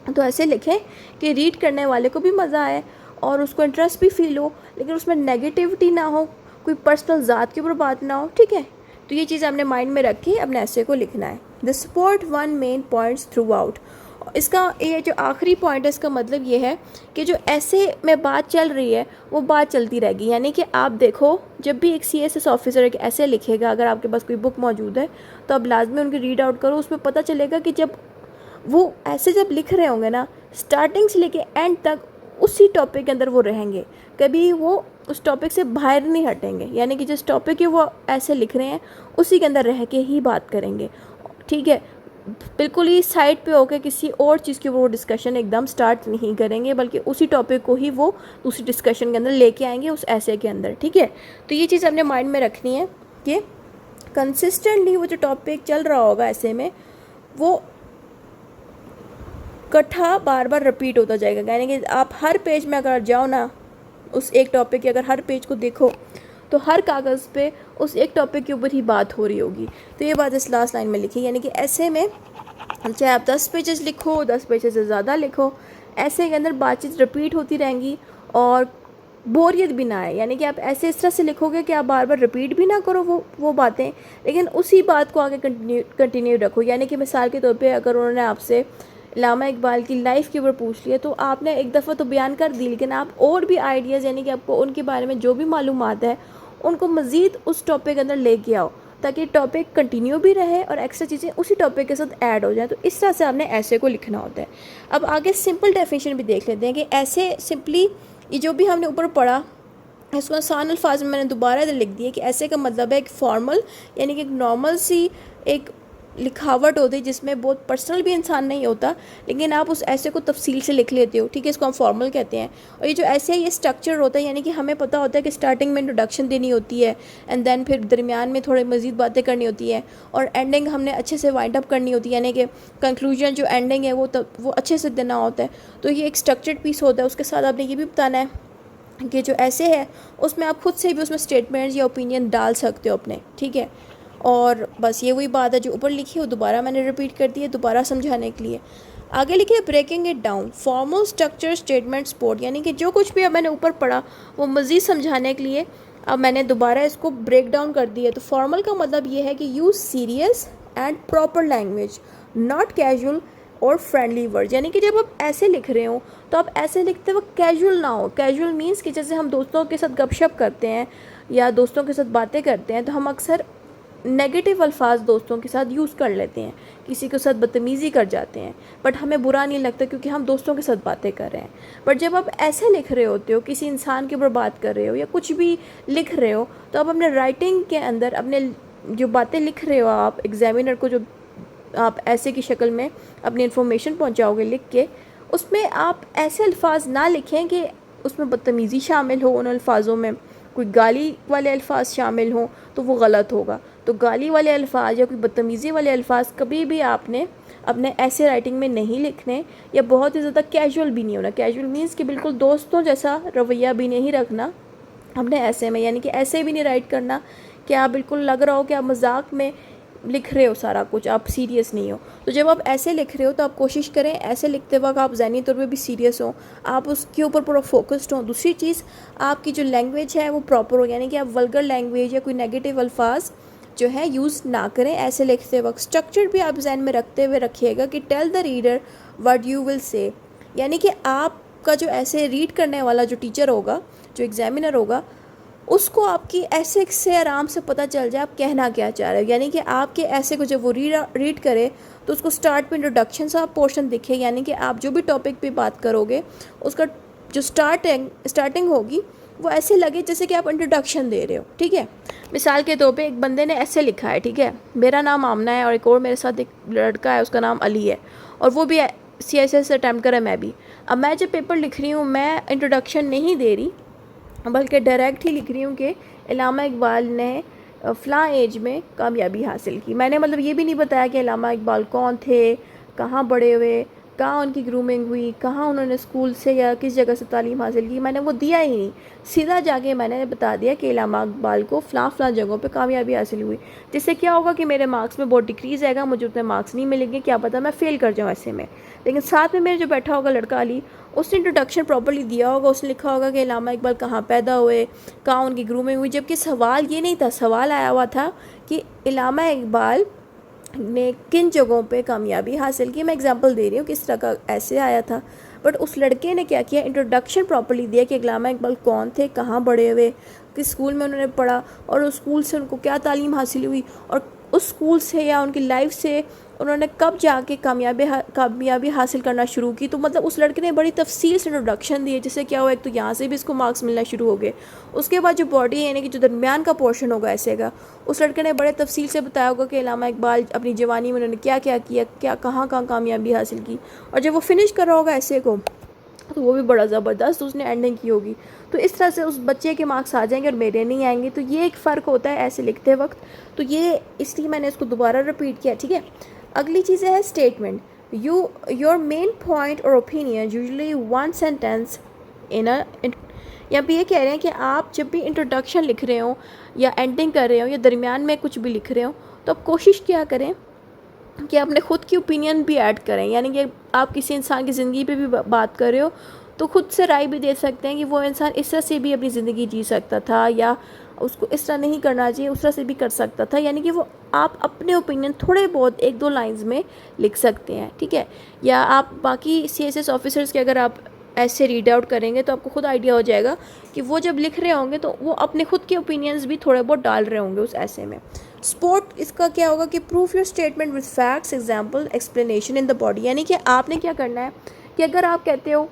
Speaker 1: तो ऐसे लिखें कि रीड करने वाले को भी मज़ा आए और उसको इंटरेस्ट भी फील हो, लेकिन उसमें नेगेटिविटी ना हो, कोई पर्सनल ज़ात के ऊपर बात ना हो, ठीक है। तो ये चीज़ आपने माइंड में रखी अपने ऐसे को लिखना है। The support one main points through out. इसका ये जो आखिरी पॉइंट है, इसका मतलब ये है कि जो ऐसे में बात चल रही है वो बात चलती रहेगी। यानी कि आप देखो, जब भी एक CSS ऑफिसर एक ऐसे लिखेगा, अगर आपके पास कोई बुक मौजूद है तो आप लाजमी उनकी रीड आउट करो। उसमें पता चलेगा कि जब वो ऐसे जब लिख रहे होंगे ना, स्टार्टिंग से लेके एंड तक उसी टॉपिक के अंदर वो रहेंगे, कभी वो उस टॉपिक से बाहर नहीं हटेंगे। यानी कि जिस टॉपिक है वो ऐसे लिख रहे हैं उसी के अंदर रह के ही बात करेंगे, ठीक है। बिल्कुल ही साइड पे होकर किसी और चीज़ के वो डिस्कशन एकदम स्टार्ट नहीं करेंगे, बल्कि उसी टॉपिक को ही वो दूसरी डिस्कशन के अंदर लेके आएंगे उस ऐसे के अंदर, ठीक है। तो ये चीज़ अपने माइंड में रखनी है कि कंसिस्टेंटली वो जो टॉपिक चल रहा होगा ऐसे में, वो इकट्ठा बार बार रिपीट होता जाएगा, यानी कि आप हर पेज में अगर जाओ ना, उस एक टॉपिक के अगर हर पेज को देखो तो हर कागज़ पे उस एक टॉपिक के ऊपर ही बात हो रही होगी। तो ये बात इस लास्ट लाइन में लिखी, यानी कि ऐसे में चाहे आप 10 पेजेस लिखो, 10 पेजेस से ज़्यादा लिखो, ऐसे के अंदर बातचीत रिपीट होती रहेंगी और बोरियत भी ना आए। यानी कि आप ऐसे इस तरह से लिखोगे कि आप बार बार रिपीट भी ना करो वो बातें, लेकिन उसी बात को आगे कंटिन्यू रखो। यानी कि मिसाल के तौर पे अगर उन्होंने आपसे इल्लामा इकबाल की लाइफ के ऊपर पूछ लिया तो आपने एक दफ़ा तो बयान कर दी, लेकिन आप और भी आइडियाज़, यानी कि आपको उनके बारे में जो भी मालूमात है उनको मज़ीद उस टॉपिक के अंदर लेके आओ, ताकि टॉपिक कंटिन्यू भी रहे और एक्स्ट्रा चीज़ें उसी टॉपिक के साथ ऐड हो जाए। तो इस तरह से आपने ऐसे को लिखना होता है। अब आगे सिंपल डेफिनेशन भी देख लेते हैं कि ऐसे सिंपली, ये जो भी हमने ऊपर पढ़ा इसको आसान अल्फाज में मैंने दोबारा लिख दिया कि ऐसे का मतलब है एक फॉर्मल, यानी कि एक नॉर्मल सी एक लिखावट होती है जिसमें बहुत पर्सनल भी इंसान नहीं होता, लेकिन आप उस ऐसे को तफसील से लिख लेते हो, ठीक है, इसको हम फॉर्मल कहते हैं। और ये जो ऐसे है ये स्ट्रक्चर होता है, यानी कि हमें पता होता है कि स्टार्टिंग में इंट्रोडक्शन देनी होती है एंड देन फिर दरमियान में थोड़ी मज़ीद बातें करनी होती है और एंडिंग हमने अच्छे से वाइंड अप करनी होती है, यानी कि कंक्लूजन जो एंडिंग है वो अच्छे से देना होता है। तो ये एक स्ट्रक्चर्ड पीस होता है। उसके साथ आपने ये भी बताना है कि जो ऐसे है उसमें आप खुद से भी उसमें स्टेटमेंट्स या ओपिनियन डाल सकते हो अपने, ठीक है। और बस ये वही बात है जो ऊपर लिखी है वो दोबारा मैंने रिपीट कर दी है दोबारा समझाने के लिए। आगे लिखी है breaking it down, formal structure statement support, यानी कि जो कुछ भी अब मैंने ऊपर पढ़ा वो मज़ीद समझाने के लिए अब मैंने दोबारा इसको ब्रेक डाउन कर दिया। तो फॉर्मल का मतलब ये है कि use serious and proper language, not casual और फ्रेंडली वर्ड, यानी कि जब आप ऐसे लिख रहे हो तो आप ऐसे लिखते वक्त कैजुअल ना हो। कैजुअल मीन्स कि जैसे हम दोस्तों के साथ गपशप करते हैं या दोस्तों के साथ बातें करते हैं तो हम अक्सर नेगेटिव अल्फाज दोस्तों के साथ यूज़ कर लेते हैं, किसी के साथ बदतमीज़ी कर जाते हैं, बट हमें बुरा नहीं लगता क्योंकि हम दोस्तों के साथ बातें कर रहे हैं। बट जब आप ऐसे लिख रहे होते हो, किसी इंसान के ऊपर बात कर रहे हो या कुछ भी लिख रहे हो, तो आप अपने राइटिंग के अंदर अपने जो बातें लिख रहे हो आप एग्जामिनर को जो आप ऐसे की शक्ल में अपनी इन्फॉर्मेशन पहुंचाओगे लिख के, उसमें आप ऐसे अल्फाज ना लिखें कि उसमें बदतमीज़ी शामिल हो, उन अल्फाजों में कोई गाली वाले अल्फाज शामिल हों तो वो गलत होगा। तो गाली वाले अल्फाज या कोई बदतमीज़ी वाले अल्फाज कभी भी आपने अपने ऐसे राइटिंग में नहीं लिखने, या बहुत ही ज़्यादा कैजुअल भी नहीं होना। कैजुअल मीन्स कि बिल्कुल दोस्तों जैसा रवैया भी नहीं रखना अपने ऐसे में, यानी कि ऐसे भी नहीं राइट करना कि आप बिल्कुल लग रहा हो कि आप मजाक में लिख रहे हो सारा कुछ, आप सीरियस नहीं हो। तो जब आप ऐसे लिख रहे हो तो आप कोशिश करें ऐसे लिखते वक्त आप ज़हनी तौर पे भी सीरियस हो, आप उसके ऊपर पूरा फोकस्ड हो। दूसरी चीज़, आपकी जो लैंग्वेज है वो प्रॉपर हो, यानी कि आप वल्गर लैंग्वेज या कोई नेगेटिव अल्फाज जो है यूज़ ना करें ऐसे लिखते वक्त। स्ट्रक्चर भी आप जहन में रखते हुए रखिएगा कि tell the reader what you will say, यानी कि आपका जो ऐसे रीड करने वाला जो टीचर होगा, जो एग्जामिनर होगा, उसको आपकी ऐसे से आराम से पता चल जाए आप कहना क्या चाह रहे हो। यानी कि आपके ऐसे को जब वो रीड करे तो उसको स्टार्ट में इंट्रोडक्शन सा पोर्शन दिखे, यानी कि आप जो भी टॉपिक पे बात करोगे उसका जो स्टार्टिंग होगी वो ऐसे लगे जैसे कि आप इंट्रोडक्शन दे रहे हो, ठीक है। मिसाल के तौर पे एक बंदे ने ऐसे लिखा है, ठीक है, मेरा नाम आमना है और एक और मेरे साथ एक लड़का है उसका नाम अली है और वो भी CSS अटैम्प्ट करा, मैं भी। अब मैं जब पेपर लिख रही हूँ मैं इंट्रोडक्शन नहीं दे रही बल्कि डायरेक्ट ही लिख रही हूँ कि इल्लामा इकबाल ने फ़लाँ एज में कामयाबी हासिल की। मैंने मतलब ये भी नहीं बताया कि इल्लामा इकबाल कौन थे, कहाँ बड़े हुए, कहाँ उनकी ग्रूमिंग हुई, कहाँ उन्होंने स्कूल से या किस जगह से तालीम हासिल की, मैंने वो दिया ही नहीं। सीधा जाके मैंने बता दिया कि इल्लामा इकबाल को फ़लाँ जगहों पे कामयाबी हासिल हुई। जिससे क्या होगा कि मेरे मार्क्स में बहुत डिक्रीज़ आएगा, मुझे उतने मार्क्स नहीं मिलेंगे, क्या पता मैं फ़ेल कर जाऊँ ऐसे में। लेकिन साथ में मेरे जो बैठा होगा लड़का अली, उसने इंट्रोडक्शन प्रॉपर्ली दिया होगा, उसने लिखा होगा कि इल्लामा इकबाल कहाँ पैदा हुए, कहाँ उनकी ग्रूमिंग हुई। जबकि सवाल ये नहीं था, सवाल आया हुआ था कि इल्लामा इकबाल ने किन जगहों पे कामयाबी हासिल की। मैं एग्जांपल दे रही हूँ किस तरह का ऐसे आया था। बट उस लड़के ने क्या किया, इंट्रोडक्शन प्रॉपर्ली दिया कि इल्लामा इकबाल कौन थे, कहाँ बड़े हुए, किस स्कूल में उन्होंने पढ़ा और उस स्कूल से उनको क्या तालीम हासिल हुई और उस स्कूल से या उनकी लाइफ से उन्होंने कब जाके कामयाबी हासिल करना शुरू की। तो मतलब उस लड़के ने बड़ी तफसील से इंट्रोडक्शन दी है, जिससे क्या हुआ, एक तो यहाँ से भी इसको मार्क्स मिलना शुरू हो गए। उसके बाद जो बॉडी यानी कि जो दरमियान का पोर्शन होगा ऐसे का, उस लड़के ने बड़े तफसील से बताया होगा कि इल्लामा इकबाल अपनी जवानी में उन्होंने क्या क्या किया, क्या कहाँ कामयाबी हासिल की। और जब वो फिनिश कर रहा होगा ऐसे को तो वो भी बड़ा ज़बरदस्त उसने एंडिंग की होगी। तो इस तरह से उस बच्चे के मार्क्स आ जाएंगे और मेरे नहीं आएंगे। तो ये एक फ़र्क होता है ऐसे लिखते वक्त। तो ये इसलिए मैंने इसको दोबारा रिपीट किया, ठीक है। अगली चीज़ है स्टेटमेंट। योर मेन पॉइंट और opinion usually one sentence in a, यहाँ पे ये कह रहे हैं कि आप जब भी इंट्रोडक्शन लिख रहे हो या एंडिंग कर रहे हो या दरमियान में कुछ भी लिख रहे हो, तो आप कोशिश क्या करें कि अपने ख़ुद की ओपिनियन भी ऐड करें। यानी कि आप किसी इंसान की ज़िंदगी पे भी बात कर रहे हो तो खुद से राय भी दे सकते हैं कि वो इंसान इस तरह से भी अपनी ज़िंदगी जी सकता था, या उसको इस तरह नहीं करना चाहिए, उस तरह से भी कर सकता था। यानी कि वो आप अपने ओपिनियन थोड़े बहुत 1-2 लाइंस में लिख सकते हैं, ठीक है। या आप बाकी CSS ऑफिसर्स के अगर आप ऐसे रीड आउट करेंगे तो आपको खुद आइडिया हो जाएगा कि वो जब लिख रहे होंगे तो वो अपने खुद के ओपिनियंस भी थोड़े बहुत डाल रहे होंगे उस ऐसे में। स्पोर्ट इसका क्या होगा कि proof your statement with facts, example, explanation in the body. यानी कि आपने क्या करना है कि अगर आप कहते हो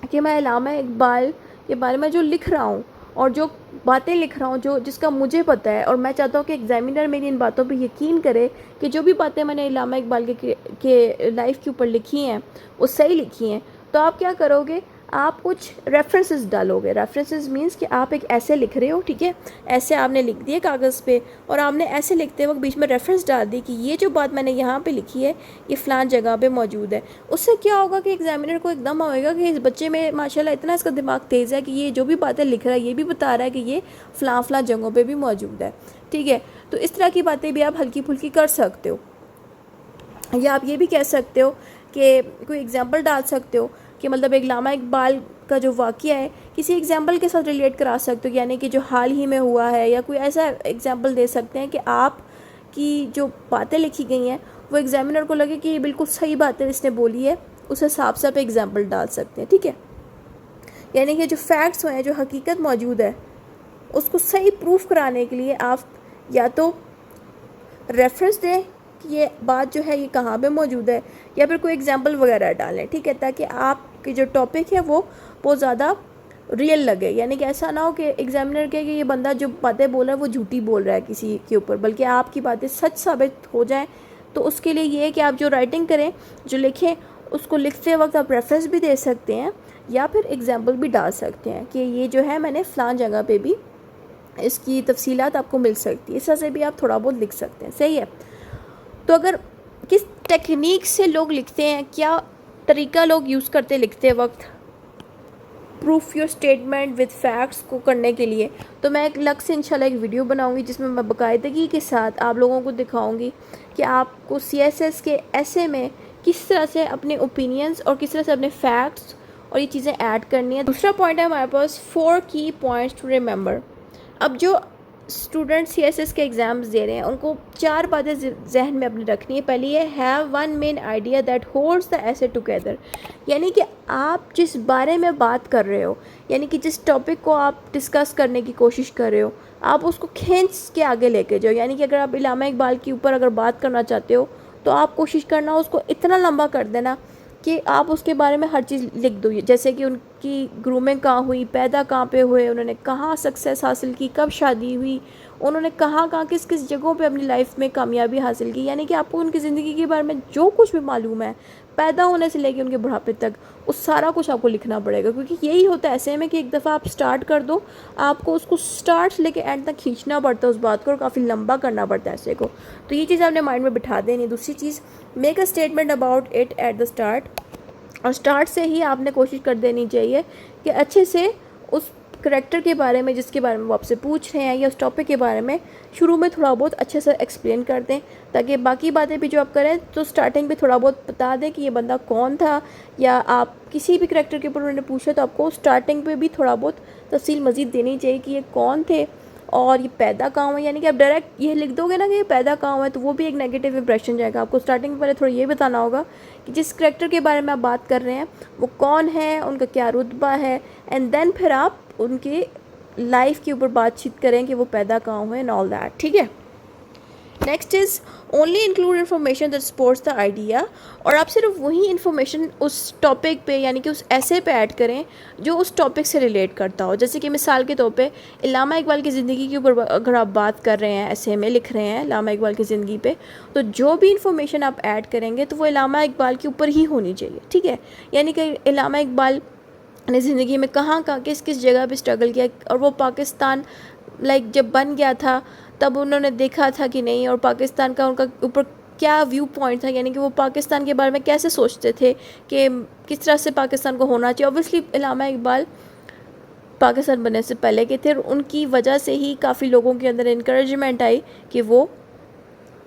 Speaker 1: कि मैं अल्लामा इकबाल के बारे में जो लिख रहा हूँ और जो बातें लिख रहा हूँ जो जिसका मुझे पता है, और मैं चाहता हूँ कि एग्जामिनर मेरी इन बातों पे यकीन करे कि जो भी बातें मैंने अल्लामा इकबाल के लाइफ के ऊपर लिखी हैं वो सही लिखी हैं, तो आप क्या करोगे, आप कुछ रेफरेंसेस डालोगे। रेफरेंसेस मींस कि आप एक ऐसे लिख रहे हो, ठीक है, ऐसे आपने लिख दिए कागज़ पे और आपने ऐसे लिखते वक्त बीच में रेफरेंस डाल दी कि ये जो बात मैंने यहाँ पे लिखी है ये फ़लान जगह पे मौजूद है। उससे क्या होगा कि एग्जामिनर को एकदम होएगा कि इस बच्चे में माशाल्लाह इतना इसका दिमाग तेज़ है कि ये जो भी बातें लिख रहा है ये भी बता रहा है कि ये फ़लाँ जगहों पर भी मौजूद है, ठीक है। तो इस तरह की बातें भी आप हल्की फुल्की कर सकते हो। या आप ये भी कह सकते हो कि कोई एग्जाम्पल डाल सकते हो कि मतलब एक अल्लामा इकबाल का जो वाक़या है किसी एग्जाम्पल के साथ रिलेट करा सकते हो, यानी कि जो हाल ही में हुआ है, या कोई ऐसा एग्जाम्पल दे सकते हैं कि आप की जो बातें लिखी गई हैं वो एग्जामिनर को लगे कि ये बिल्कुल सही बात है इसने बोली है, उस हिसाब से आप एग्जाम्पल डाल सकते हैं, ठीक है। यानी कि जो फैक्ट्स हैं, जो हकीकत मौजूद है, उसको सही प्रूफ कराने के लिए आप या तो रेफरेंस दें कि ये बात जो है ये कहाँ पे मौजूद है, या फिर कोई एग्जांपल वगैरह डालें, ठीक है, ताकि आपकी जो टॉपिक है वो बहुत ज़्यादा रियल लगे। यानी कि ऐसा ना हो कि एग्जामिनर कहे कि ये बंदा जो बातें बोल रहा है वो झूठी बोल रहा है किसी के ऊपर, बल्कि आपकी बातें सच साबित हो जाएं। तो उसके लिए ये है कि आप जो राइटिंग करें, जो लिखें, उसको लिखते वक्त आप रेफरेंस भी दे सकते हैं या फिर एग्जाम्पल भी डाल सकते हैं कि ये जो है मैंने फ़लाँ जगह पर भी इसकी तफसीलात आपको मिल सकती है। इस तरह से भी आप थोड़ा बहुत लिख सकते हैं, सही है। तो अगर किस टेक्निक से लोग लिखते हैं, क्या तरीका लोग यूज़ करते लिखते वक्त proof your statement with facts को करने के लिए, तो मैं एक अलग से इंशाल्लाह एक वीडियो बनाऊंगी जिसमें मैं बाकायदगी के साथ आप लोगों को दिखाऊंगी कि आपको CSS के ऐसे में किस तरह से अपने ओपिनियंस और किस तरह से अपने फैक्ट्स और ये चीज़ें ऐड करनी है। दूसरा पॉइंट है हमारे पास 4 की पॉइंट्स टू रिमेंबर। अब जो स्टूडेंट CSS के एग्ज़ाम्स दे रहे हैं उनको 4 बातें जहन में अपने रखनी है। पहली है have one main idea that holds the essay together. यानी कि आप जिस बारे में बात कर रहे हो, यानी कि जिस टॉपिक को आप डिस्कस करने की कोशिश कर रहे हो, आप उसको खींच के आगे लेके जाओ। यानी कि अगर आप अल्लामा इकबाल के ऊपर अगर बात करना चाहते हो तो आप कोशिश करना उसको इतना लंबा कर देना कि आप उसके बारे में हर चीज़ लिख दो। जैसे कि उनकी ग्रूमिंग कहाँ हुई, पैदा कहाँ पे हुए, उन्होंने कहाँ सक्सेस हासिल की, कब शादी हुई, उन्होंने कहाँ कहाँ किस किस जगहों पे अपनी लाइफ में कामयाबी हासिल की। यानी कि आपको उनकी ज़िंदगी के बारे में जो कुछ भी मालूम है, पैदा होने से लेकर उनके बुढ़ापे तक, उस सारा कुछ आपको लिखना पड़ेगा। क्योंकि यही होता है ऐसे में कि एक दफ़ा आप स्टार्ट कर दो, आपको उसको स्टार्ट से लेकर एंड तक खींचना पड़ता है उस बात को, और काफ़ी लंबा करना पड़ता है ऐसे को। तो ये चीज़ आपने माइंड में बिठा देनी। दूसरी चीज़, make a statement about it at the start. और स्टार्ट से ही आपने कोशिश कर देनी चाहिए कि अच्छे से उस करैक्टर के बारे में जिसके बारे में वो आपसे पूछ रहे हैं या उस टॉपिक के बारे में शुरू में थोड़ा बहुत अच्छे से एक्सप्लेन कर दें, ताकि बाकी बातें भी जो आप करें तो स्टार्टिंग पे थोड़ा बहुत बता दें कि ये बंदा कौन था, या आप किसी भी करैक्टर के ऊपर उन्होंने पूछा तो आपको स्टार्टिंग पे भी थोड़ा बहुत तफसील मज़ीद देनी चाहिए कि ये कौन थे और ये पैदा कहाँ हुआ। यानी कि आप डायरेक्ट ये लिख दोगे ना कि ये पैदा कहाँ हुआ है तो वो भी एक नेगेटिव इंप्रेशन जाएगा। आपको स्टार्टिंग में पहले थोड़ा ये बताना होगा कि जिस करैक्टर के बारे में आप बात कर रहे हैं वो कौन है, उनका क्या रुतबा है, एंड देन फिर आप उनके लाइफ के ऊपर बातचीत करें कि वो पैदा कहाँ हुए एंड ऑल दैट, ठीक है। Next is only include information that supports the idea. और आप सिर्फ वही इन्फॉर्मेशन उस टॉपिक पे यानी कि उस ऐसे पे ऐड करें जो उस टॉपिक से रिलेट करता हो। जैसे कि मिसाल के तौर पे अल्लामा इकबाल की ज़िंदगी के ऊपर अगर आप बात कर रहे हैं, ऐसे में लिख रहे हैं अल्लामा इकबाल की ज़िंदगी पे, तो जो भी इन्फॉर्मेशन आप ऐड करेंगे तो वो अल्लामा इकबाल के ऊपर ही होनी चाहिए, ठीक है। यानी कि अल्लामा इकबाल ने ज़िंदगी में कहाँ कहाँ किस किस जगह पे स्ट्रगल किया, और वो पाकिस्तान जब बन गया था तब उन्होंने देखा था कि नहीं, और पाकिस्तान का उनका ऊपर क्या व्यू पॉइंट था, यानी कि वो पाकिस्तान के बारे में कैसे सोचते थे कि किस तरह से पाकिस्तान को होना चाहिए। ऑब्वियसली इल्लामा इकबाल पाकिस्तान बनने से पहले के थे और उनकी वजह से ही काफ़ी लोगों के अंदर इनकरेजमेंट आई कि वो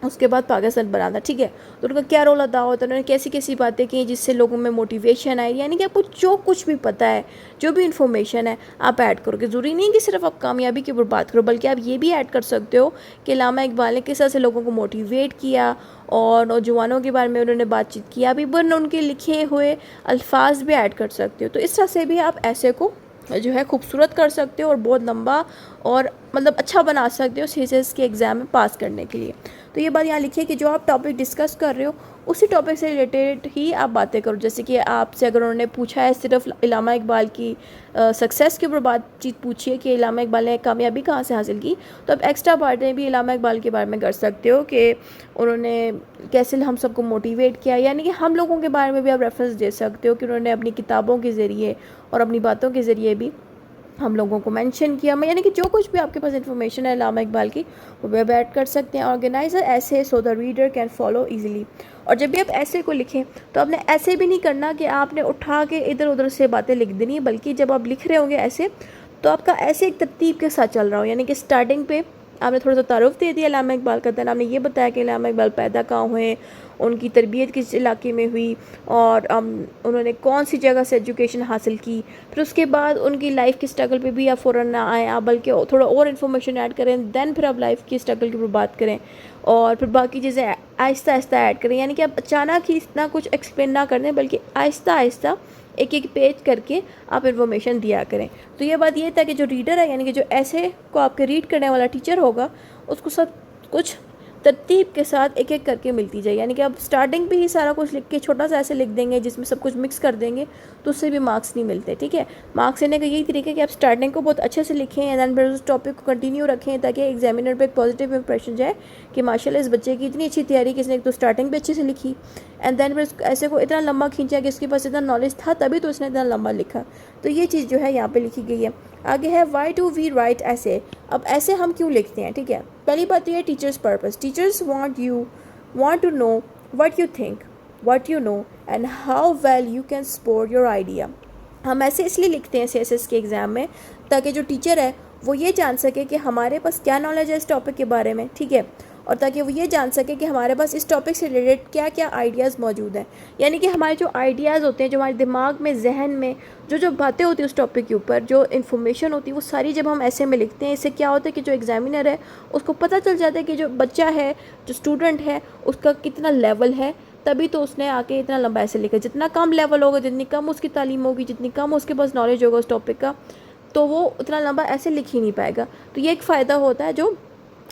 Speaker 1: उसके बाद पाकिस्तान बना था, ठीक है। तो उनका क्या रोल अदा होता है, उन्होंने कैसी कैसी बातें की जिससे लोगों में मोटिवेशन आई। यानी कि आपको जो कुछ भी पता है, जो भी इन्फॉर्मेशन है आप ऐड करोगे। ज़रूरी नहीं कि सिर्फ आप कामयाबी के ऊपर बात करो, बल्कि आप ये भी ऐड कर सकते हो कि इल्लामा इकबाल ने किस तरह से लोगों को मोटिवेट किया और नौजवानों के बारे में उन्होंने बातचीत किया। अभी वन उनके लिखे हुए अल्फाज भी ऐड कर सकते हो। तो इस तरह से भी आप ऐसे को जो है खूबसूरत कर सकते हो और बहुत लंबा और मतलब अच्छा बना सकते हो सीएसएस के एग्ज़ाम में पास करने के लिए। तो ये बात यहाँ लिखिए कि जो आप टॉपिक डिस्कस कर रहे हो उसी टॉपिक से रिलेटेड ही आप बातें करो। जैसे कि आपसे अगर उन्होंने पूछा है सिर्फ इल्लामा इकबाल की सक्सेस के ऊपर बातचीत पूछी है कि इल्लामा इकबाल ने कामयाबी कहाँ से हासिल की, तो आप एक्स्ट्रा बातें भी इल्लामा इकबाल के बारे में कर सकते हो कि उन्होंने कैसे हम सबको मोटिवेट किया। यानी कि हम लोगों के बारे में भी आप रेफरेंस दे सकते हो कि उन्होंने अपनी किताबों के ज़रिए और अपनी बातों के ज़रिए भी हम लोगों को मेंशन किया। मैं यानी कि जो कुछ भी आपके पास इन्फॉर्मेशन है इल्लामा इकबाल की वो वेब ऐड कर सकते हैं। ऑर्गेनाइजर ऐसे so the reader can follow easily. और जब भी आप ऐसे को लिखें तो आपने ऐसे भी नहीं करना कि आपने उठा के इधर उधर से बातें लिख देनी है, बल्कि जब आप लिख रहे होंगे ऐसे तो आपका ऐसे एक तरतीब के साथ चल रहा हो। यानी कि स्टार्टिंग पे आपने थोड़ा सा तारुफ दे दिया इल्लामा इकबाल का, दैन आपने ये बताया कि इल्लामा इकबाल पैदा कहाँ हुए, उनकी तरबियत किस इलाके में हुई और उन्होंने कौन सी जगह से एजुकेशन हासिल की। फिर उसके बाद उनकी लाइफ की स्ट्रगल पे भी आप फ़ौरन ना आएँ, आप बल्कि थोड़ा और इन्फॉर्मेशन ऐड करें, दैन फिर आप लाइफ की स्ट्रगल के ऊपर बात करें और फिर बाकी चीज़ें आहिस्ता आहिस्ता ऐड करें। यानी कि आप अचानक ही इतना कुछ एक्सप्लेन ना कर दें, बल्कि आहिस्ता आहिस्ता एक एक पेज करके आप इन्फॉर्मेशन दिया करें। तो ये बात ये था कि जो रीडर है, यानी कि जो ऐसे को आपके रीड करने वाला टीचर होगा, उसको सब कुछ तरतीब के साथ एक एक करके मिलती जाए। यानी कि आप स्टार्टिंग पे ही सारा कुछ लिख के छोटा सा ऐसे लिख देंगे जिसमें सब कुछ मिक्स कर देंगे तो उससे भी मार्क्स नहीं मिलते, ठीक है। मार्क्स लेने का यही तरीका है कि आप स्टार्टिंग को बहुत अच्छे से लिखें एंड देन फिर उस टॉपिक को कंटिन्यू रखें ताकि एग्जामिनर पे एक पॉजिटिव इंप्रेशन जाए कि माशाल्लाह इस बच्चे की इतनी अच्छी तैयारी कि इसने तो स्टार्टिंग भी अच्छे से लिखी एंड देन फिर ऐसे को इतना लंबा खींचा कि इसके पास इतना नॉलेज था तभी तो इसने इतना लंबा लिखा। तो ये चीज़ जो है यहाँ पे लिखी गई है। आगे है वाई डू वी राइट ऐसे। अब ऐसे हम क्यों लिखते हैं, ठीक है। पहली बात तो ये teachers purpose. Teachers want to know what you think, what you know and how well you can support your idea। हम ऐसे इसलिए लिखते हैं सीएसएस के एग्ज़ाम में ताकि जो टीचर है वो ये जान सके कि हमारे पास क्या नॉलेज है इस टॉपिक के बारे में, ठीक है, और ताकि वो ये जान सके कि हमारे पास इस टॉपिक से रिलेटेड क्या क्या आइडियाज़ मौजूद हैं। यानी कि हमारे जो आइडियाज़ होते हैं, जो हमारे दिमाग में, जहन में जो बातें होती हैं उस टॉपिक के ऊपर, जो इन्फॉर्मेशन होती है, वो सारी जब हम ऐसे में लिखते हैं, इससे क्या होता है कि जो एग्जामिनर है उसको पता चल जाता है कि जो बच्चा है, जो स्टूडेंट है, उसका कितना लेवल है, तभी तो उसने आके इतना लंबा ऐसे लिखा। जितना कम लेवल होगा, जितनी कम उसकी तालीम होगी, जितनी कम उसके पास नॉलेज होगा उस टॉपिक का, तो वो उतना लंबा ऐसे लिख ही नहीं पाएगा। तो ये एक फ़ायदा होता है जो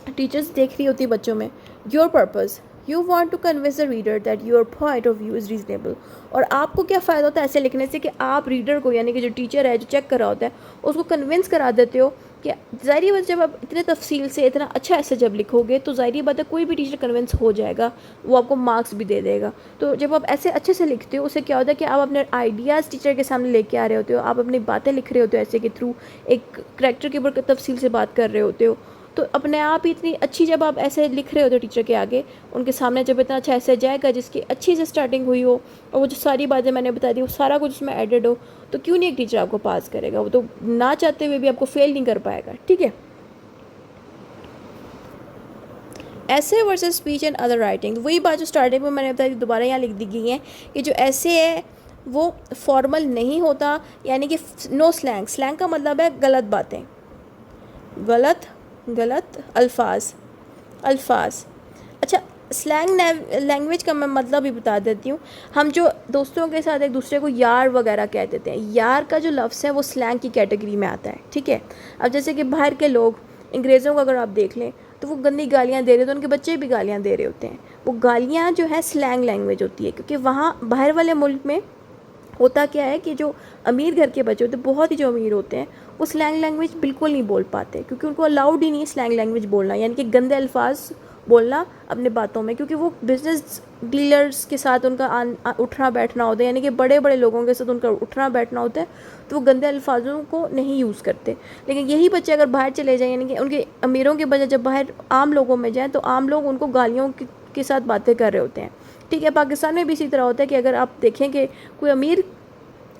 Speaker 1: टीचर्स देख रही होती है बच्चों में। Your purpose, you want to convince the reader that your point of view is reasonable. और आपको क्या फ़ायदा होता है ऐसे लिखने से कि आप रीडर को, यानी कि जो टीचर है, जो चेक कर रहा होता है, उसको कन्विंस करा देते हो कि ज़ाहिर बात जब आप इतने तफसील से इतना अच्छा ऐसे जब लिखोगे तो ज़ाहिर बात है कोई भी टीचर कन्विंस हो जाएगा, वो आपको मार्क्स भी दे देगा। तो जब आप ऐसे अच्छे से लिखते हो उससे क्या होता है कि आप अपने आइडियाज़ टीचर के सामने लेके आ रहे होते हो, आप अपनी बातें लिख रहे होते हो ऐसे के थ्रू, एक करैक्टर के ऊपर तफसील से बात कर रहे होते हो। तो अपने आप ही इतनी अच्छी जब आप ऐसे लिख रहे होते हो टीचर के आगे, उनके सामने जब इतना अच्छा ऐसे जाएगा जिसकी अच्छी से स्टार्टिंग हुई हो और वो जो सारी बातें मैंने बता दी वो सारा कुछ उसमें एडेड हो, तो क्यों नहीं एक टीचर आपको पास करेगा। वो तो ना चाहते हुए भी आपको फेल नहीं कर पाएगा, ठीक है। ऐसे versus speech and other writing, वही बात जो स्टार्टिंग में मैंने बताई दोबारा यहाँ लिख दी गई है कि जो ऐसे है वो फॉर्मल नहीं होता, यानी कि नो स्लैंग। स्लैंग का मतलब है गलत बातें, गलत अल्फाज। अच्छा, स्लैंग लैंग्वेज का मैं मतलब भी बता देती हूँ। हम जो दोस्तों के साथ एक दूसरे को यार वगैरह कह देते हैं, यार का जो लफ्ज़ है वो स्लैंग की कैटेगरी में आता है, ठीक है। अब जैसे कि बाहर के लोग, अंग्रेज़ों को अगर आप देख लें तो वो गंदी गालियाँ दे रहे हैं तो उनके बच्चे भी गालियाँ दे रहे होते हैं। वो गालियाँ जो है स्लैंग लैंग्वेज होती है, क्योंकि वहाँ बाहर वाले मुल्क में होता क्या है कि जो अमीर घर के बच्चे होते हैं, बहुत ही जो अमीर होते हैं, वो स्लैंग लैंग्वेज बिल्कुल नहीं बोल पाते क्योंकि उनको अलाउड ही नहीं है स्लैंग लैंग्वेज बोलना, यानी कि गंदे अल्फाज बोलना अपने बातों में, क्योंकि वो बिजनेस डीलर्स के साथ उनका उठना बैठना होता है, यानी कि बड़े बड़े लोगों के साथ उनका उठना बैठना होता है, तो वो गंदे अल्फाजों को नहीं यूज़ करते। लेकिन यही बच्चे अगर बाहर चले जाएँ, यानी कि उनके अमीरों के बजाय जब बाहर आम लोगों में जाएँ तो आम लोग उनको गालियों के साथ बातें कर रहे होते हैं, ठीक है। पाकिस्तान में भी इसी तरह होता है कि अगर आप देखें कि कोई अमीर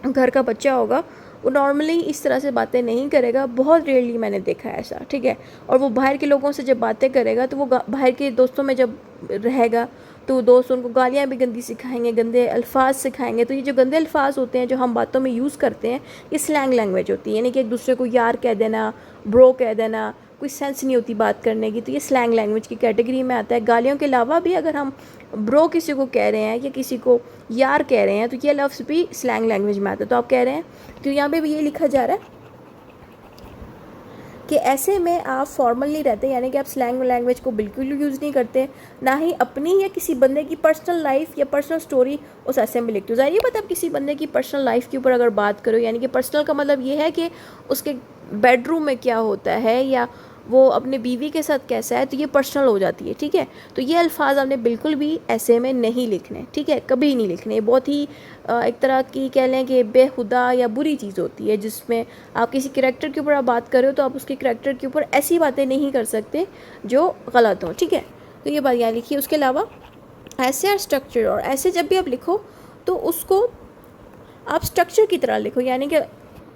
Speaker 1: घर का बच्चा होगा, वो नॉर्मली इस तरह से बातें नहीं करेगा, बहुत रेयरली मैंने देखा है ऐसा, ठीक है। और वो बाहर के लोगों से जब बातें करेगा तो वो बाहर के दोस्तों में जब रहेगा तो दोस्त उनको गालियाँ भी गंदी सिखाएंगे, गंदे अल्फाज सिखाएंगे। तो ये जो गंदे अल्फाज होते हैं जो हम बातों में यूज़ करते हैं, ये स्लैंग लैंग्वेज होती है, यानी कि एक दूसरे को यार कह देना, ब्रो कह देना, कोई सेंस नहीं होती बात करने की, तो ये स्लैंग लैंग्वेज की कैटेगरी में आता है। गालियों के अलावा भी अगर हम ब्रो किसी को कह रहे हैं या किसी को यार कह रहे हैं तो ये लफ्ज़ भी स्लैंग लैंग्वेज में आता है। तो आप कह रहे हैं, तो यहाँ पे भी ये लिखा जा रहा है कि ऐसे में आप फॉर्मल नहीं रहते, यानी कि आप स्लैंग लैंग्वेज को बिल्कुल यूज़ नहीं करते, ना ही अपनी या किसी बंदे की पर्सनल लाइफ या पर्सनल स्टोरी उस ऐसे में लिखते हो। ज़ाहिर बात, आप किसी बंदे की पर्सनल लाइफ के ऊपर अगर बात करो, यानी कि पर्सनल का मतलब ये है कि उसके बेडरूम में क्या होता है या वो अपने बीवी के साथ कैसा है, तो ये पर्सनल हो जाती है, ठीक है। तो ये अल्फाज आपने बिल्कुल भी ऐसे में नहीं लिखने, ठीक है, कभी नहीं लिखने। बहुत ही एक तरह की कह लें कि बेहुदा या बुरी चीज़ होती है, जिसमें आप किसी करैक्टर के ऊपर आप बात कर रहे हो तो आप उसके करैक्टर के ऊपर ऐसी बातें नहीं कर सकते जो गलत हो, ठीक है। तो ये बात यहाँ लिखिए। उसके अलावा ऐसे और स्ट्रक्चर, और ऐसे जब भी आप लिखो तो उसको आप स्ट्रक्चर की तरह लिखो, यानी कि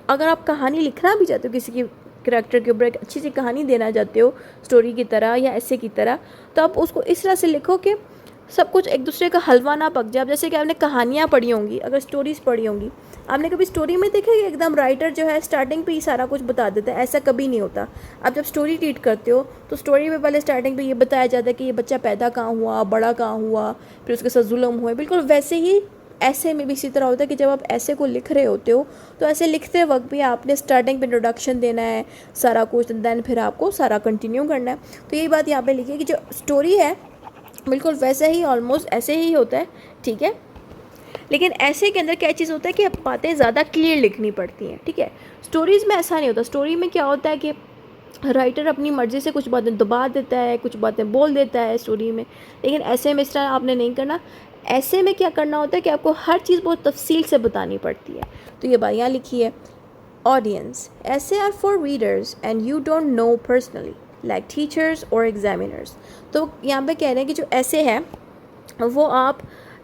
Speaker 1: अगर आप कहानी लिखना भी चाहते हो, किसी की करैक्टर के ऊपर एक अच्छी सी कहानी देना चाहते हो स्टोरी की तरह या ऐसे की तरह, तो आप उसको इस तरह से लिखो कि सब कुछ एक दूसरे का हलवा ना पक जाए। जैसे कि आपने कहानियाँ पढ़ी होंगी, अगर स्टोरीज़ पढ़ी होंगी, आपने कभी स्टोरी में देखा कि एकदम राइटर जो है स्टार्टिंग पे ही सारा कुछ बता देता है, ऐसा कभी नहीं होता। आप जब स्टोरी रीड करते हो तो स्टोरी में पहले स्टार्टिंग पे ये बताया जाता है कि ये बच्चा पैदा कहाँ हुआ, बड़ा कहाँ हुआ, फिर उसके साथ जुल्म हुए। बिल्कुल वैसे ही ऐसे में भी इसी तरह होता है कि जब आप ऐसे को लिख रहे होते हो तो ऐसे लिखते वक्त भी आपने स्टार्टिंग पे इंट्रोडक्शन देना है सारा कुछ, देन फिर आपको सारा कंटिन्यू करना है। तो यही बात यहाँ पे लिखी है कि जो स्टोरी है बिल्कुल वैसे ही, ऑलमोस्ट ऐसे ही होता है, ठीक है। लेकिन ऐसे के अंदर क्या चीज़ होता है कि बातें ज़्यादा क्लियर लिखनी पड़ती हैं, ठीक है। स्टोरीज़ में ऐसा नहीं होता। स्टोरी में क्या होता है कि राइटर अपनी मर्ज़ी से कुछ बातें दबा देता है, कुछ बातें बोल देता है स्टोरी में, लेकिन ऐसे में इस तरह आपने नहीं करना। ऐसे में क्या करना होता है कि आपको हर चीज़ बहुत तफसील से बतानी पड़ती है। तो ये बात यहाँ लिखी है, audience, essays are for readers and you don't know personally like teachers और एग्जामिनर्स। तो यहाँ पे कह रहे हैं कि जो ऐसे है वो आप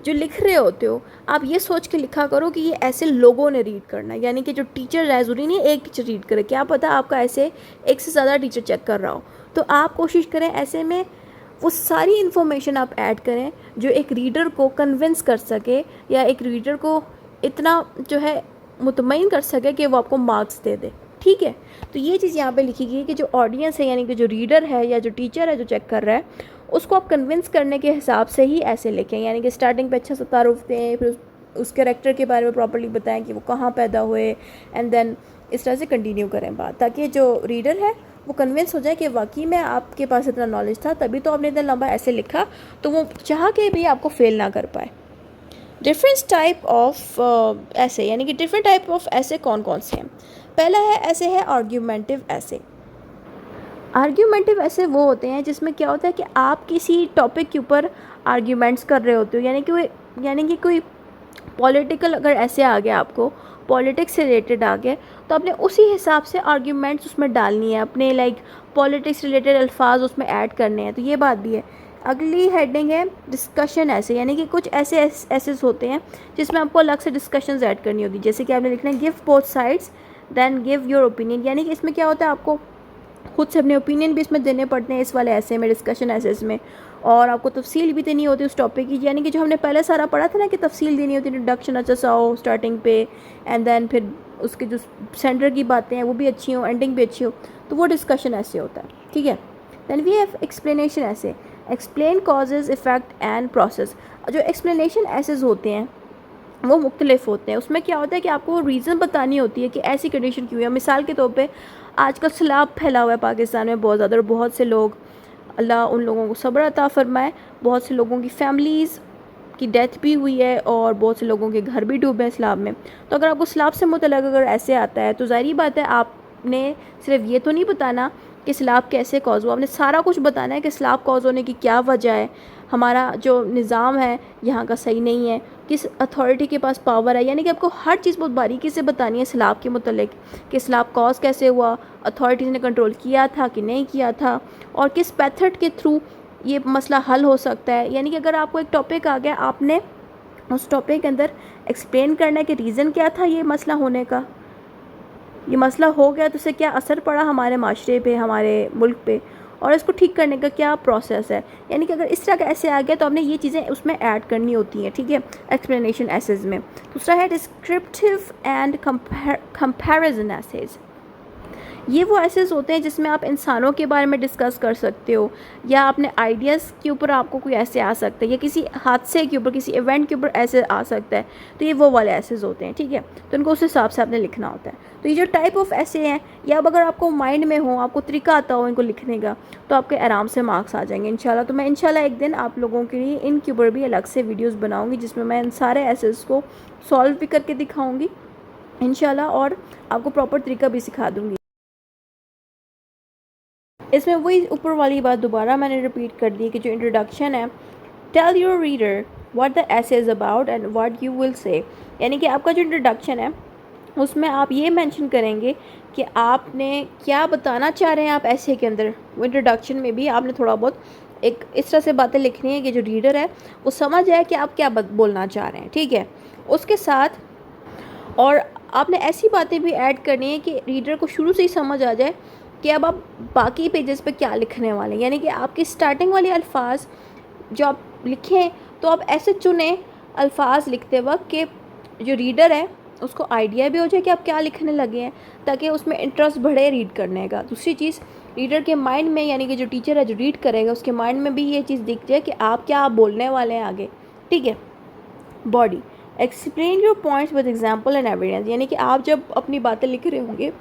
Speaker 1: जो लिख रहे होते हो, आप ये सोच के लिखा करो कि ये ऐसे लोगों ने रीड करना है, यानी कि जो टीचर है, ज़रूरी नहीं एक टीचर रीड करे, क्या पता आपका ऐसे एक से ज़्यादा टीचर चेक कर रहा हो। तो आप कोशिश करें ऐसे में वो सारी इन्फॉर्मेशन आप ऐड करें जो एक रीडर को कन्विंस कर सके या एक रीडर को इतना जो है मुतमईन कर सके कि वो आपको मार्क्स दे दे, ठीक है। तो ये चीज़ यहाँ पे लिखी गई है कि जो ऑडियंस है, यानी कि जो रीडर है या जो टीचर है जो चेक कर रहा है, उसको आप कन्विंस करने के हिसाब से ही ऐसे लिखें, यानी कि स्टार्टिंग पे अच्छा सा तारुफ दें, फिर उस कैरेक्टर के बारे में प्रॉपर्ली बताएं कि वो कहाँ पैदा हुए, एंड देन इस तरह से कंटिन्यू करें बात, ताकि जो रीडर है वो कन्विंस हो जाए कि वाकई में आपके पास इतना नॉलेज था, तभी तो आपने इतना लंबा ऐसे लिखा, तो वो चाह के भी आपको फेल ना कर पाए। डिफरेंट टाइप ऑफ ऐसे, यानी कि डिफरेंट टाइप ऑफ ऐसे कौन कौन से हैं। पहला है ऐसे है आर्ग्यूमेंटिव ऐसे। आर्ग्यूमेंटिव ऐसे वो होते हैं जिसमें क्या होता है कि आप किसी टॉपिक के ऊपर आर्ग्यूमेंट्स कर रहे होते हो, यानी कि कोई पॉलिटिकल अगर ऐसे आ गया, आपको पॉलिटिक्स से रिलेटेड आ गया, तो आपने उसी हिसाब से आर्ग्यूमेंट्स उसमें डालनी है, अपने लाइक पॉलिटिक्स रिलेटेड अल्फाज उसमें ऐड करने हैं। तो ये बात भी है। अगली हेडिंग है डिस्कशन ऐसे, यानी कि कुछ ऐसे ऐसेस होते हैं जिसमें आपको अलग से डिस्कशंस ऐड करनी होती है। जैसे कि आपने लिखना है give both sides then give your opinion, यानी कि इसमें क्या होता है आपको खुद से अपने ओपिनियन भी इसमें देने पड़ते हैं इस वाले ऐसे में, डिस्कशन ऐसेस में, और आपको तफसील भी देनी होती है उस टॉपिक की, यानी कि जो हमने पहले सारा पढ़ा था ना कि तफसील देनी होती है, इंट्रोडक्शन अच्छा सा हो स्टार्टिंग पे, एंड देन फिर उसके जो सेंटर की बातें हैं वो भी अच्छी हो, एंडिंग भी अच्छी हो, तो वो डिस्कशन ऐसे होता है, ठीक है। देन वी हैव एक्सप्लेनेशन ऐसे, explain causes effect and process. जो एक्सप्लेनेशन ऐसेस होते हैं वो मुख्तलिफ होते हैं। उसमें क्या होता है कि आपको रीज़न बतानी होती है कि ऐसी कंडीशन क्यों है। मिसाल के तौर पे आजकल सैलाब फैला हुआ है पाकिस्तान में बहुत ज़्यादा, और बहुत से लोग, अल्लाह उन लोगों को सब्र अता फरमाए, बहुत से लोगों की फैमिलीज़ की डेथ भी हुई है और बहुत से लोगों के घर भी डूबे हैं सैलाब में। तो अगर आपको सैलाब से मुतल्लिक़ अगर ऐसे आता है तो ज़ाहिर बात है आपने सिर्फ ये तो नहीं बताना कि सैलाब कैसे कॉज हुआ, आपने सारा कुछ बताना है कि सैलाब कॉज होने की क्या वजह है, हमारा जो निज़ाम है यहाँ का सही नहीं है, किस अथॉरिटी के पास पावर है, यानी कि आपको हर चीज़ बहुत बारीकी से बतानी है सैलाब के मुतल्लिक़ कि सैलाब कॉज कैसे हुआ, अथॉरिटीज़ ने कंट्रोल किया था कि नहीं किया था, और किस मेथड के थ्रू ये मसला हल हो सकता है। यानी कि अगर आपको एक टॉपिक आ गया, आपने उस टॉपिक के अंदर एक्सप्लेन करना है कि रीज़न क्या था ये मसला होने का, ये मसला हो गया तो उससे क्या असर पड़ा हमारे माशरे पे, हमारे मुल्क पे, और इसको ठीक करने का क्या प्रोसेस है। यानी कि अगर इस तरह का ऐसे आ गया तो आपने ये चीज़ें उसमें ऐड करनी होती हैं, ठीक है, एक्सप्लेनेशन एसेज में। दूसरा है डिस्क्रिप्टिव एंड कंपैरिजन एसेज। ये वो एसेस होते हैं जिसमें आप इंसानों के बारे में डिस्कस कर सकते हो, या अपने आइडियाज़ के ऊपर आपको कोई ऐसे आ सकता है, या किसी हादसे के ऊपर, किसी इवेंट के ऊपर ऐसे आ सकता है। तो ये वो वाले एसेस होते हैं, ठीक है। तो उनको उस हिसाब से आपने लिखना होता है। तो ये जो टाइप ऑफ ऐसे हैं, या अब अगर आपको माइंड में हो, आपको तरीका आता हो इनको लिखने का, तो आपके आराम से मार्क्स आ जाएंगे इंशाल्लाह। तो मैं इंशाल्लाह एक दिन आप लोगों के लिए इनके ऊपर भी अलग से वीडियोज़ बनाऊँगी, जिसमें मैं इन सारे एसेस को सॉल्व भी करके दिखाऊँगी इंशाल्लाह, और आपको प्रॉपर तरीका भी सिखा दूँगी। इसमें वही ऊपर वाली बात दोबारा मैंने रिपीट कर दी कि जो इंट्रोडक्शन है, tell your reader what the essay is about and what you will say. यानी कि आपका जो इंट्रोडक्शन है उसमें आप ये मेंशन करेंगे कि आपने क्या बताना चाह रहे हैं आप ऐसे के अंदर। वो इंट्रोडक्शन में भी आपने थोड़ा बहुत एक इस तरह से बातें लिखनी है कि जो रीडर है वो समझ जाए कि आप क्या बोलना चाह रहे हैं, ठीक है। उसके साथ और आपने ऐसी बातें भी ऐड करनी है कि रीडर को शुरू से ही समझ आ जाए कि अब आप बाकी पेजेस पे क्या लिखने वाले हैं। यानी कि आपके स्टार्टिंग वाले अल्फाज जो आप लिखें तो आप ऐसे चुनें अल्फाज लिखते वक्त कि जो रीडर है उसको आइडिया भी हो जाए कि आप क्या लिखने लगे हैं, ताकि उसमें इंटरेस्ट बढ़े रीड करने का। दूसरी चीज़, रीडर के माइंड में, यानी कि जो टीचर है जो रीड करेगा उसके माइंड में भी ये चीज़ दिख जाए कि आप क्या बोलने वाले हैं आगे, ठीक है। Body, explain your points with example and evidence. यानी कि आप जब अपनी बातें लिख रहे होंगे,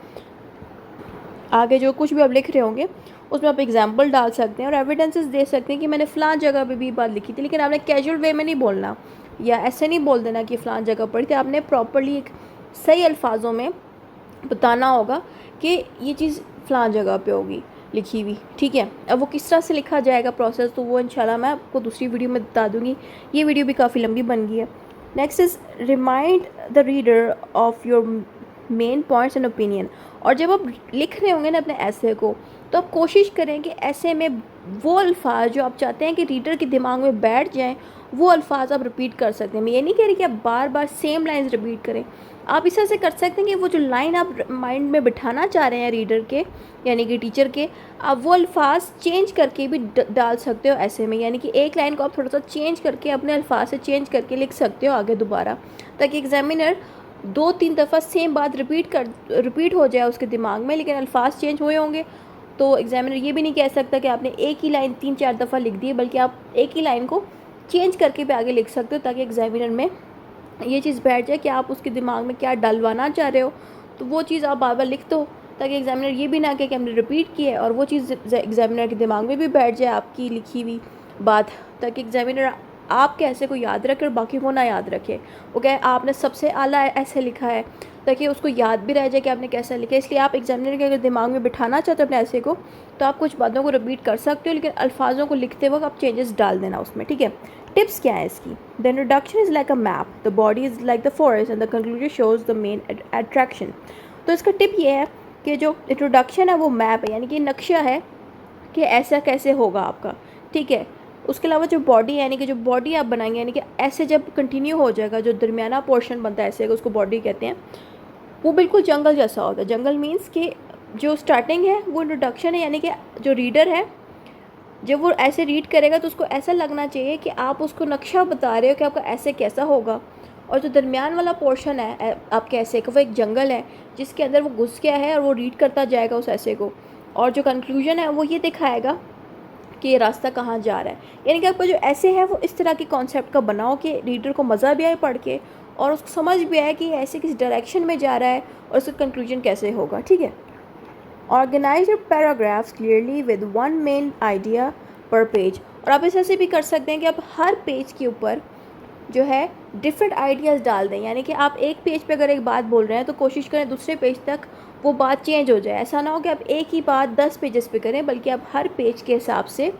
Speaker 1: आगे जो कुछ भी आप लिख रहे होंगे उसमें आप एग्जाम्पल डाल सकते हैं और एविडेंसेस दे सकते हैं कि मैंने फ़लाँ जगह पे भी बात लिखी थी। लेकिन आपने कैजुअल वे में नहीं बोलना, या ऐसे नहीं बोल देना कि फ़लाँ जगह पढ़ी थी। आपने प्रॉपरली एक सही अल्फाजों में बताना होगा कि ये चीज़ फ़लाँ जगह पे होगी लिखी हुई, ठीक है। अब वो किस तरह से लिखा जाएगा प्रोसेस, तो वो इंशाल्लाह मैं आपको दूसरी वीडियो में बता दूँगी। ये वीडियो भी काफ़ी लंबी बन गई है। Next is remind the reader of your main points and opinion. और जब आप लिख रहे होंगे ना अपने ऐसे को, तो आप कोशिश करें कि ऐसे में वो अल्फाज जो आप चाहते हैं कि रीडर के दिमाग में बैठ जाएं, वो अल्फाज आप रिपीट कर सकते हैं। मैं ये नहीं कह रही कि आप बार बार सेम लाइंस रिपीट करें। आप इस तरह से कर सकते हैं कि वो जो लाइन आप माइंड में बिठाना चाह रहे हैं रीडर के, यानी कि टीचर के, आप वो अल्फाज चेंज करके भी डाल सकते हो ऐसे में। यानी कि एक लाइन को आप थोड़ा सा चेंज करके अपने अल्फाज से चेंज करके लिख सकते हो आगे दोबारा, ताकि एग्जामिनर 2-3 दफ़ा सेम बात रिपीट हो जाए उसके दिमाग में, लेकिन अल्फाज चेंज हुए होंगे। तो एग्जामिनर ये भी नहीं कह सकता कि आपने एक ही लाइन 3-4 दफ़ा लिख दी है, बल्कि आप एक ही लाइन को चेंज करके भी आगे लिख सकते हो, ताकि एग्जामिनर में ये चीज़ बैठ जाए कि आप उसके दिमाग में क्या डलवाना चाह रहे हो। तो वो चीज़ आप बार बार लिख दो, ताकि एग्जामिनर ये भी ना कहे कि हमने रिपीट की है, और वो चीज़ एग्जामिनर के दिमाग में भी बैठ जाए आपकी लिखी हुई बात, ताकि एग्जामिनर आप कैसे को याद रखे और बाकी को ना याद रखे। वो कहे आपने सबसे आला ऐसे लिखा है, ताकि उसको याद भी रह जाए कि आपने कैसा लिखा है। इसलिए आप एग्जामिनर के अगर दिमाग में बिठाना चाहते हो अपने ऐसे को, तो आप कुछ बातों को रिपीट कर सकते हो, लेकिन अल्फाजों को लिखते वक्त आप चेंजेस डाल देना उसमें, ठीक है। टिप्स क्या है इसकी? The introduction is like a map, the body is like the forest and the conclusion shows the main attraction. तो इसका टिप ये है कि जो इंट्रोडक्शन है वो मैप है, यानी कि नक्शा है कि ऐसा कैसे होगा आपका, ठीक है। उसके अलावा जो बॉडी है, यानी कि जो बॉडी आप बनाएंगे, यानी कि ऐसे जब कंटिन्यू हो जाएगा, जो दरमियाना पोर्शन बनता है ऐसे, उसको बॉडी कहते हैं, वो बिल्कुल जंगल जैसा होता है। जंगल मीन्स कि जो स्टार्टिंग है वो इंट्रोडक्शन है, यानी कि जो रीडर है जब वो ऐसे रीड करेगा तो उसको ऐसा लगना चाहिए कि आप उसको नक्शा बता रहे हो कि आपका ऐसे कैसा होगा। और जो दरमियान वाला पोर्शन है आपके ऐसे का, वो एक जंगल है जिसके अंदर वो घुस गया है और वो रीड करता जाएगा उस ऐसे को। और जो कंक्लूजन है वो ये दिखाएगा कि ये रास्ता कहाँ जा रहा है। यानी कि आपका जो ऐसे है वो इस तरह के कॉन्सेप्ट का बनाओ कि रीडर को मज़ा भी आए पढ़ के, और उसको समझ भी आए कि ऐसे किस डायरेक्शन में जा रहा है और उसका कंक्लूजन कैसे होगा, ठीक है। Organise your paragraphs clearly with one main idea per page. और आप इस ऐसे भी कर सकते हैं कि आप हर पेज के ऊपर जो है डिफरेंट आइडियाज़ डाल दें। यानी कि आप एक पेज पे अगर एक बात बोल रहे हैं तो कोशिश करें दूसरे पेज तक वो बात चेंज हो जाए। ऐसा ना हो कि आप एक ही बात 10 पेजेस पे करें, बल्कि आप हर पेज के हिसाब से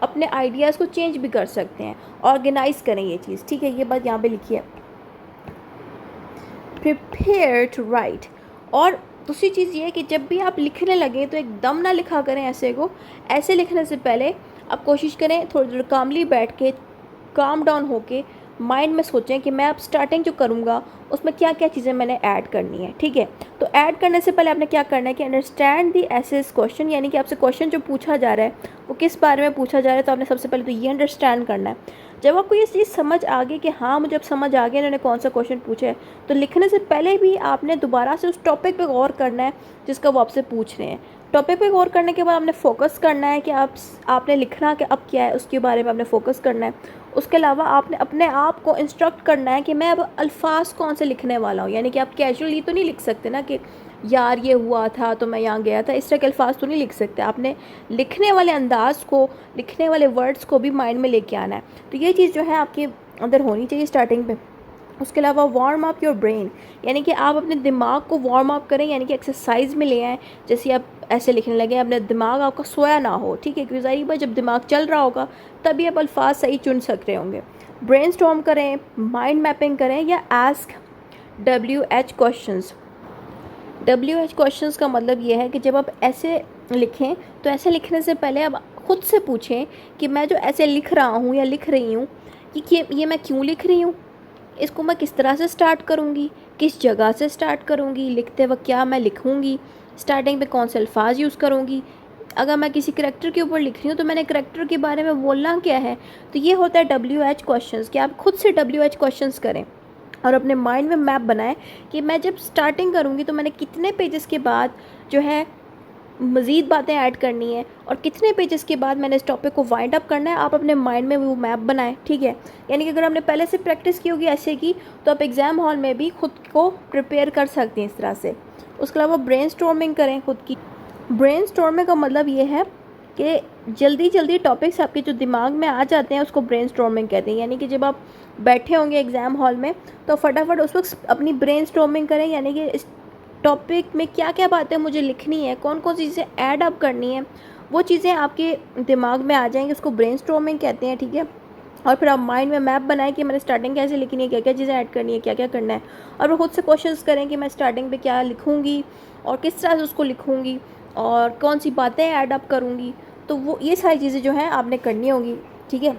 Speaker 1: अपने आइडियाज़ को चेंज भी कर सकते हैं। ऑर्गेनाइज करें ये चीज़, ठीक है। ये बात यहाँ पे लिखी है। Prepare to write. और दूसरी चीज़ ये है कि जब भी आप लिखने लगें तो एकदम ना लिखा करें ऐसे को। ऐसे लिखने से पहले आप कोशिश करें थोड़ी देर कामली बैठ के, काम डाउन होके माइंड में सोचें कि मैं अब स्टार्टिंग जो करूँगा उसमें क्या क्या चीज़ें मैंने ऐड करनी है, ठीक है। तो ऐड करने से पहले आपने क्या करना है कि अंडरस्टैंड दी एसेस क्वेश्चन, यानी कि आपसे क्वेश्चन जो पूछा जा रहा है वो किस बारे में पूछा जा रहा है, तो आपने सबसे पहले तो ये अंडरस्टैंड करना है। जब आपको ये चीज़ समझ आ गई कि हाँ मुझे अब समझ आ गया इन्होंने कौन सा क्वेश्चन पूछा है, तो लिखने से पहले भी आपने दोबारा से उस टॉपिक पे गौर करना है जिसका वो आपसे पूछ रहे हैं। टॉपिक पे गौर करने के बाद आपने फोकस करना है कि आपने लिखना कि अब क्या है उसके बारे में आपने फोकस करना है। उसके अलावा आपने अपने आप को इंस्ट्रक्ट करना है कि मैं अब अल्फाज कौन से लिखने वाला हूँ, यानी कि आप कैजुअली तो नहीं लिख सकते ना कि यार ये हुआ था तो मैं यहाँ गया था, इस तरह के अल्फाज तो नहीं लिख सकते। आपने लिखने वाले अंदाज को, लिखने वाले वर्ड्स को भी माइंड में लेके आना है। तो ये चीज़ जो है आपके अंदर होनी चाहिए स्टार्टिंग पे। उसके अलावा वार्म अप योर ब्रेन, यानी कि आप अपने दिमाग को वार्म अप करें, यानी कि एक्सरसाइज में ले आएँ। जैसे आप ऐसे लिखने लगे, अपने दिमाग आपका सोया ना हो, ठीक है, क्योंकि ज़ाहिर बात जब दिमाग चल रहा होगा तभी आप अल्फाज सही चुन सकते होंगे। ब्रेनस्टॉर्म करें, माइंड मैपिंग करें, या ask WH questions. WH questions का मतलब ये है कि जब आप ऐसे लिखें तो ऐसे लिखने से पहले आप खुद से पूछें कि मैं जो ऐसे लिख रहा हूँ या लिख रही हूँ ये मैं क्यों लिख रही हूँ, इसको मैं किस तरह से स्टार्ट करूँगी, किस जगह से स्टार्ट करूँगी, लिखते वक्त क्या मैं लिखूँगी, स्टार्टिंग पे कौन से अल्फाज यूज़ करूँगी, अगर मैं किसी करैक्टर के ऊपर लिख रही हूँ तो मैंने करैक्टर के बारे में बोलना क्या है। तो ये होता है WH क्वेश्चंस, कि आप खुद से WH क्वेश्चंस करें और अपने माइंड में मैप बनाएं कि मैं जब स्टार्टिंग करूँगी तो मैंने कितने पेजेस के बाद जो है मज़ीद बातें ऐड करनी है और कितने पेजेस के बाद मैंने इस टॉपिक को वाइंड अप करना है। आप अपने माइंड में वो मैप बनाएं, ठीक है। यानी कि अगर आपने पहले से प्रैक्टिस की होगी ऐसे की, तो आप एग्ज़ाम हॉल में भी खुद को प्रिपेयर कर सकती हैं इस तरह से। उसके अलावा ब्रेनस्टॉर्मिंग करें खुद की। ब्रेनस्टॉर्मिंग का मतलब ये है कि जल्दी जल्दी टॉपिक्स आपके जो दिमाग में आ जाते हैं उसको ब्रेनस्टॉर्मिंग कहते हैं। यानी कि जब आप बैठे होंगे एग्ज़ाम हॉल में तो फटाफट उस वक्त अपनी ब्रेनस्टॉर्मिंग करें, यानी कि इस टॉपिक में क्या क्या बातें मुझे लिखनी है, कौन कौन सी चीज़ें ऐड अप करनी है, वो चीज़ें आपके दिमाग में आ जाएंगी, उसको ब्रेनस्टॉर्मिंग कहते हैं, ठीक है। और फिर आप माइंड में मैप बनाएं कि मैंने स्टार्टिंग कैसे लिखनी है, क्या क्या चीज़ें ऐड करनी है, क्या क्या करना है। और फिर खुद से क्वेश्चंस करें कि मैं स्टार्टिंग पे क्या लिखूँगी और किस तरह से उसको लिखूँगी और कौन सी बातें ऐड अप करूँगी। तो वो ये सारी चीज़ें जो हैं आपने करनी होगी, ठीक है।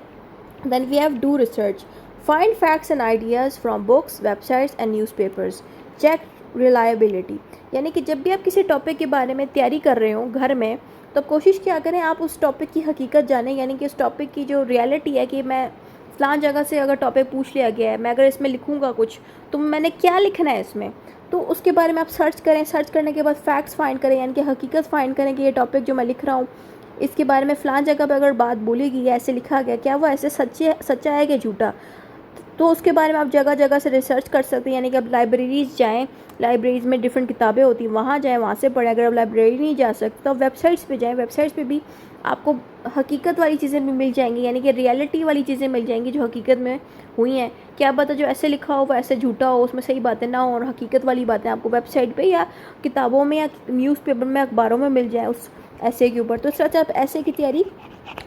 Speaker 1: Then we have do research, find facts and ideas from books, websites and newspapers, check reliability. यानी कि जब भी आप किसी टॉपिक के बारे में तैयारी कर रहे हो घर में, तो कोशिश क्या करें आप उस टॉपिक की हकीकत जानें, यानी कि उस टॉपिक की जो रियलिटी है कि मैं फ़लाँ जगह से अगर टॉपिक पूछ लिया गया है, मैं अगर इसमें लिखूँगा कुछ तो मैंने क्या लिखना है इसमें, तो उसके बारे में आप सर्च करें। सर्च करने के बाद फैक्ट्स फाइंड करें, यानी कि हकीकत फाइंड करें कि ये टॉपिक जो मैं लिख रहा हूँ इसके बारे में फ़लाँ जगह पर अगर बात बोली गई है, ऐसे लिखा गया, क्या वो ऐसे सच्चा है कि झूठा। तो उसके बारे में आप जगह जगह से रिसर्च कर सकते हैं, यानी कि आप लाइब्रेरीज़ जाएँ, लाइब्रेरीज़ में डिफरेंट किताबें होती हैं वहाँ जाएँ, वहाँ से पढ़ें। अगर आप लाइब्रेरी नहीं जा सकते तो वेबसाइट्स पे जाएँ, वेबसाइट्स पे भी आपको हकीकत वाली चीज़ें भी मिल जाएंगी, यानी कि रियलिटी वाली चीज़ें मिल जाएंगी जो हकीकत में हुई हैं। क्या पता जो ऐसे लिखा हो वो ऐसे झूठा हो, उसमें सही बातें ना हो और हकीकत वाली बातें आपको वेबसाइट पे या किताबों में या न्यूज़पेपर में, अखबारों में मिल जाए उस ऐसे के ऊपर। तो इस तरह से आप ऐसे की तैयारी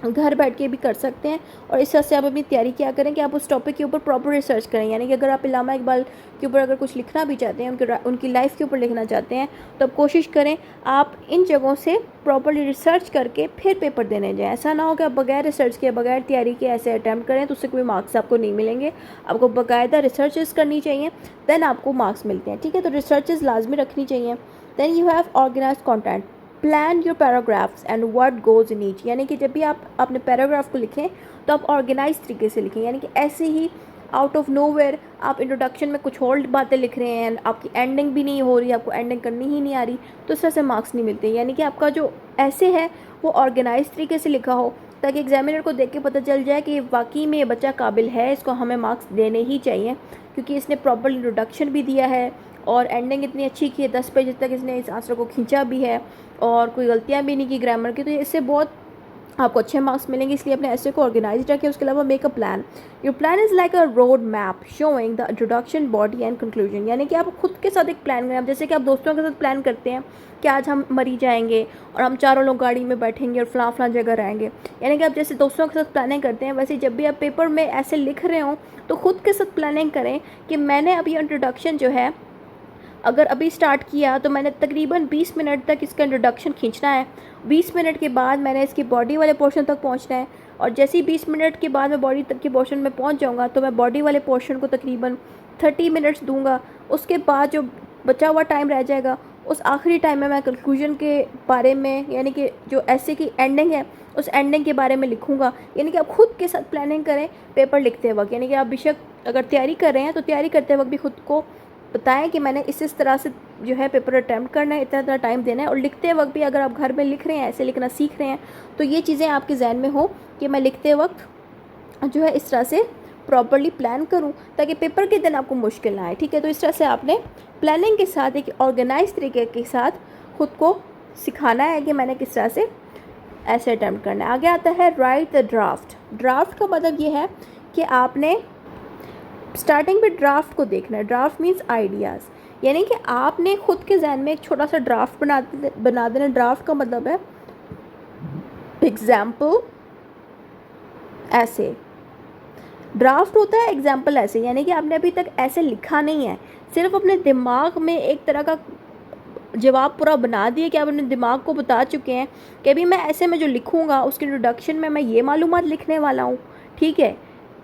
Speaker 1: घर बैठ के भी कर सकते हैं। और इस तरह से आप अपनी तैयारी क्या करें कि आप उस टॉपिक के ऊपर प्रॉपर रिसर्च करें, यानी कि अगर आप इल्लामा इकबाल के ऊपर अगर कुछ लिखना भी चाहते हैं, उनकी लाइफ के ऊपर लिखना चाहते हैं, तो आप कोशिश करें आप इन जगहों से प्रॉपरली रिसर्च करके फिर पेपर देने जाएँ। ऐसा ना हो कि आप बगैर रिसर्च के, बगैर तैयारी के ऐसे अटैम्प्ट करें तो उससे कोई मार्क्स आपको नहीं मिलेंगे। आपको बाकायदा रिसर्चेस करनी चाहिए, देन आपको मार्क्स मिलते हैं, ठीक है। तो रिसर्चेस लाजमी रखनी चाहिए। Then you have organise content, plan your paragraphs and what goes in each. यानी कि जब भी आप अपने पैराग्राफ को लिखें तो आप ऑर्गेनाइज तरीके से लिखें, यानी कि ऐसे ही आउट ऑफ नोवेयर आप इंट्रोडक्शन में कुछ और बातें लिख रहे हैं, आपकी एंडिंग भी नहीं हो रही, आपको एंडिंग करनी ही नहीं आ रही, तो इस तरह से मार्क्स नहीं मिलते। यानी कि आपका जो ऐसे है वो ऑर्गेनाइज तरीके से लिखा हो, ताकि एग्जामिनर को देख के पता चल जाए कि वाकई में ये बच्चा काबिल है, इसको हमें मार्क्स देने ही चाहिए, क्योंकि इसने प्रॉपर इंट्रोडक्शन भी दिया है और एंडिंग इतनी अच्छी की है, 10 पेज तक इसने इस आंसर को खींचा भी है और कोई गलतियाँ भी नहीं की ग्रामर की, तो इससे बहुत आपको अच्छे मार्क्स मिलेंगे। इसलिए अपने ऐसे को ऑर्गेनाइज रखें। उसके अलावा make a plan, your plan is like a road map showing the introduction, body and conclusion. यानी कि आप खुद के साथ एक प्लान करें। जैसे कि आप दोस्तों के साथ प्लान करते हैं कि आज हम मरी जाएंगे और हम चारों लोग गाड़ी में बैठेंगे और फलां जगह रहेंगे, यानी कि आप जैसे दोस्तों के साथ प्लानिंग करते हैं, वैसे जब भी आप पेपर में ऐसे लिख रहे हो तो खुद के साथ प्लानिंग करें कि मैंने अब ये इंट्रोडक्शन जो है अगर अभी स्टार्ट किया तो मैंने तकरीबन 20 मिनट तक इसका इंट्रोडक्शन खींचना है। 20 मिनट के बाद मैंने इसकी बॉडी वाले पोर्शन तक पहुंचना है, और जैसे ही 20 मिनट के बाद मैं बॉडी तक के पोर्शन में पहुंच जाऊंगा तो मैं बॉडी वाले पोर्शन को तकरीबन 30 मिनट्स दूंगा। उसके बाद जो बचा हुआ टाइम रह जाएगा, उस आखिरी टाइम में मैं कंक्लूजन के बारे में, यानी कि जो ऐसे की एंडिंग है उस एंडिंग के बारे में लिखूंगा। यानी कि आप खुद के साथ प्लानिंग करें पेपर लिखते वक्त, यानी कि आप बेशक अगर तैयारी कर रहे हैं तो तैयारी करते वक्त भी खुद को बताएं कि मैंने इस तरह से जो है पेपर अटैम्प्ट करना है, इतना टाइम देना है। और लिखते वक्त भी अगर आप घर में लिख रहे हैं, ऐसे लिखना सीख रहे हैं, तो ये चीज़ें आपके जहन में हो कि मैं लिखते वक्त जो है इस तरह से प्रॉपर्ली प्लान करूं ताकि पेपर के दिन आपको मुश्किल ना आए। ठीक है, तो इस तरह से आपने प्लानिंग के साथ एक ऑर्गेनाइज तरीके के साथ खुद को सिखाना है कि मैंने किस तरह से ऐसे अटैम्प्ट करना है। आगे आता है राइट द ड्राफ्ट। ड्राफ्ट का मतलब ये है कि आपने स्टार्टिंग में ड्राफ्ट को देखना है। ड्राफ्ट मीन्स आइडियाज़, यानी कि आपने खुद के जहन में एक छोटा सा ड्राफ्ट बना देना। ड्राफ्ट का मतलब है एग्जाम्पल ऐसे। ड्राफ्ट होता है एग्जाम्पल ऐसे, यानी कि आपने अभी तक ऐसे लिखा नहीं है, सिर्फ अपने दिमाग में एक तरह का जवाब पूरा बना दिया कि आप अपने दिमाग को बता चुके हैं कि अभी मैं ऐसे में जो लिखूंगा उसके इंट्रोडक्शन में मैं ये मालूमात लिखने वाला हूँ, ठीक है,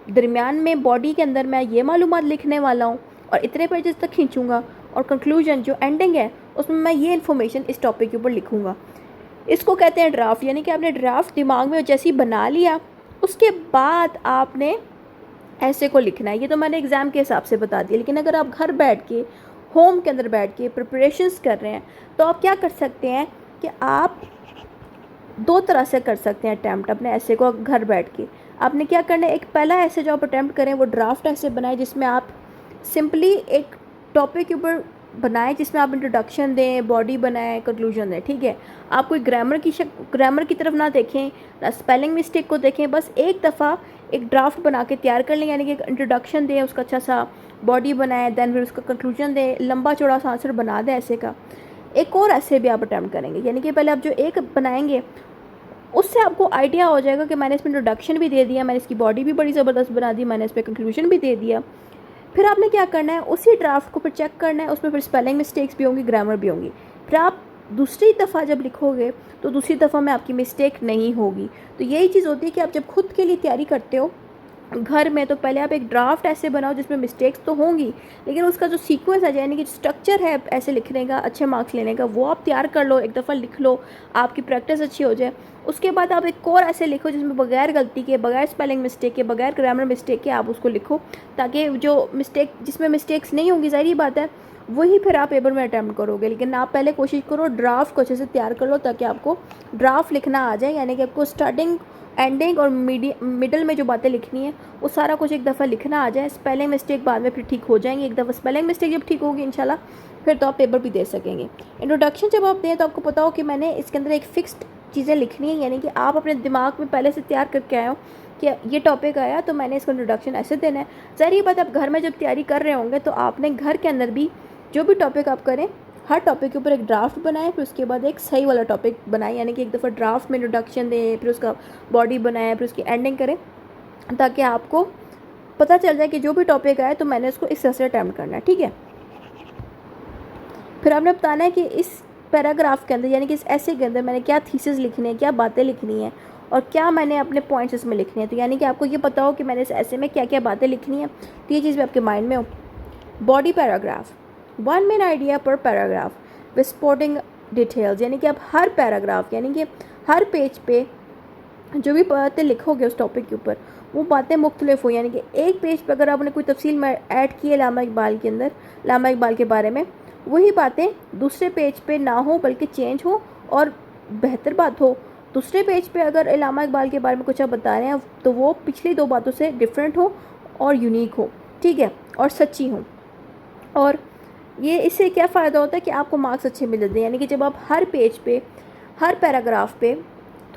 Speaker 1: दरमियान में बॉडी के अंदर मैं ये मालूमात लिखने वाला हूँ और इतने पेजेस तक खींचूंगा, और कंक्लूजन जो एंडिंग है उसमें मैं ये इन्फॉर्मेशन इस टॉपिक के ऊपर लिखूंगा। इसको कहते हैं ड्राफ्ट। यानी कि आपने ड्राफ्ट दिमाग में जैसे ही बना लिया, उसके बाद आपने ऐसे को लिखना है। ये तो मैंने एग्ज़ाम के हिसाब से बता दिया, लेकिन अगर आप घर बैठ के होम के अंदर बैठ के प्रिपरेशंस कर रहे हैं तो आप क्या कर सकते हैं कि आप दो तरह से कर सकते हैं अटैम्प्ट अपने ऐसे को घर बैठ के। आपने क्या करना है, एक पहला ऐसे जो आप अटैम्प्ट करें वो ड्राफ्ट ऐसे बनाए जिसमें आप सिंपली एक टॉपिक के ऊपर बनाएं, जिसमें आप इंट्रोडक्शन दें, बॉडी बनाएं, कंक्लूजन दें। ठीक है, आप कोई ग्रामर की तरफ ना देखें, ना स्पेलिंग मिस्टेक को देखें, बस एक दफ़ा एक ड्राफ्ट बना के तैयार कर लें, यानी कि एक इंट्रोडक्शन दें, उसका अच्छा सा बॉडी बनाएं, देन फिर उसका कंक्लूजन दें, लंबा चौड़ा सा आंसर बना दें ऐसे का। एक और ऐसे भी आप अटैम्प्ट करेंगे, यानी कि पहले आप जो एक बनाएंगे उससे आपको आइडिया हो जाएगा कि मैंने इसमें इंट्रोडक्शन भी दे दिया, मैंने इसकी बॉडी भी बड़ी ज़बरदस्त बना दी, मैंने इस पर कंक्लूजन भी दे दिया। फिर आपने क्या करना है, उसी ड्राफ्ट को फिर चेक करना है, उसमें फिर स्पेलिंग मिस्टेक्स भी होंगी, ग्रामर भी होंगी। फिर आप दूसरी दफ़ा जब लिखोगे तो दूसरी दफ़ा में आपकी मिस्टेक नहीं होगी। तो यही चीज़ होती है कि आप जब खुद के लिए तैयारी करते हो घर में, तो पहले आप एक ड्राफ्ट ऐसे बनाओ जिसमें मिस्टेक्स तो होंगी, लेकिन उसका जो सीक्वेंस है, यानी कि स्ट्रक्चर है ऐसे लिखने का, अच्छे मार्क्स लेने का, वो आप तैयार कर लो, एक दफ़ा लिख लो, आपकी प्रैक्टिस अच्छी हो जाए। उसके बाद आप एक और ऐसे लिखो जिसमें बगैर गलती के, बगैर स्पेलिंग मिस्टेक के, बगैर ग्रामर मिस्टेक के आप उसको लिखो, ताकि जो मिस्टेक जिसमें मिस्टेक्स नहीं होंगी, ज़ाहिर बात है वही फिर आप पेपर में अटैम्प्ट करोगे। लेकिन आप पहले कोशिश करो ड्राफ्ट को अच्छे से तैयार कर लो, ताकि आपको ड्राफ्ट लिखना आ जाए, यानी कि आपको स्टार्टिंग, एंडिंग और मिडल में जो बातें लिखनी है वो सारा कुछ एक दफ़ा लिखना आ जाए। स्पेलिंग मिस्टेक बाद में फिर ठीक हो जाएंगी। एक दफ़ा स्पेलिंग मिस्टेक जब ठीक होगी इंशाल्लाह, फिर तो आप पेपर भी दे सकेंगे। इंट्रोडक्शन जब आप दें तो आपको पता हो कि मैंने इसके अंदर एक फ़िक्स्ड चीज़ें लिखनी है, यानी कि आप अपने दिमाग में पहले से तैयार करके आए हो कि ये टॉपिक आया तो मैंने इसका इंट्रोडक्शन ऐसे देना है। ज़ाहिर बात आप घर में जब तैयारी कर रहे होंगे तो आपने घर के अंदर भी जो भी टॉपिक आप करें, हर टॉपिक के ऊपर एक ड्राफ्ट बनाएं, फिर उसके बाद एक सही वाला टॉपिक बनाएं, यानी कि एक दफ़ा ड्राफ्ट में इंट्रोडक्शन दें, फिर उसका बॉडी बनाएं, फिर उसकी एंडिंग करें, ताकि आपको पता चल जाए कि जो भी टॉपिक आए तो मैंने उसको इस तरह से अटैम्प्ट करना है। ठीक है, फिर आपने बताना है कि इस पैराग्राफ के अंदर, यानी कि इस ऐसे के अंदर मैंने क्या थीसिस लिखनी है, क्या बातें लिखनी है और क्या मैंने अपने पॉइंट्स इसमें लिखने हैं। तो यानी कि आपको ये पता हो कि मैंने इस ऐसे में क्या क्या बातें लिखनी है, तो ये चीज़ भी आपके माइंड में हो। बॉडी पैराग्राफ, 1 मेन आइडिया पर पैराग्राफ विद सपोर्टिंग डिटेल्स, यानी कि आप हर पैराग्राफ, यानी कि हर पेज पे जो भी बातें लिखोगे उस टॉपिक के ऊपर, वो बातें मुख्तलिफ हो, यानी कि एक पेज पर अगर आपने कोई तफसील में ऐड की है लामा इकबाल के अंदर, लामा इकबाल के बारे में, वही बातें दूसरे पेज पे ना हो बल्कि चेंज हो, और बेहतर बात हो, दूसरे पेज पे अगर इलामा इकबाल के बारे में कुछ आप बता रहे हैं तो वो पिछली दो बातों से डिफरेंट हो और यूनिक हो, ठीक है, और सच्ची हो। और ये इससे क्या फ़ायदा होता है कि आपको मार्क्स अच्छे मिल जाते हैं, यानी कि जब आप हर पेज पे, हर पैराग्राफ पे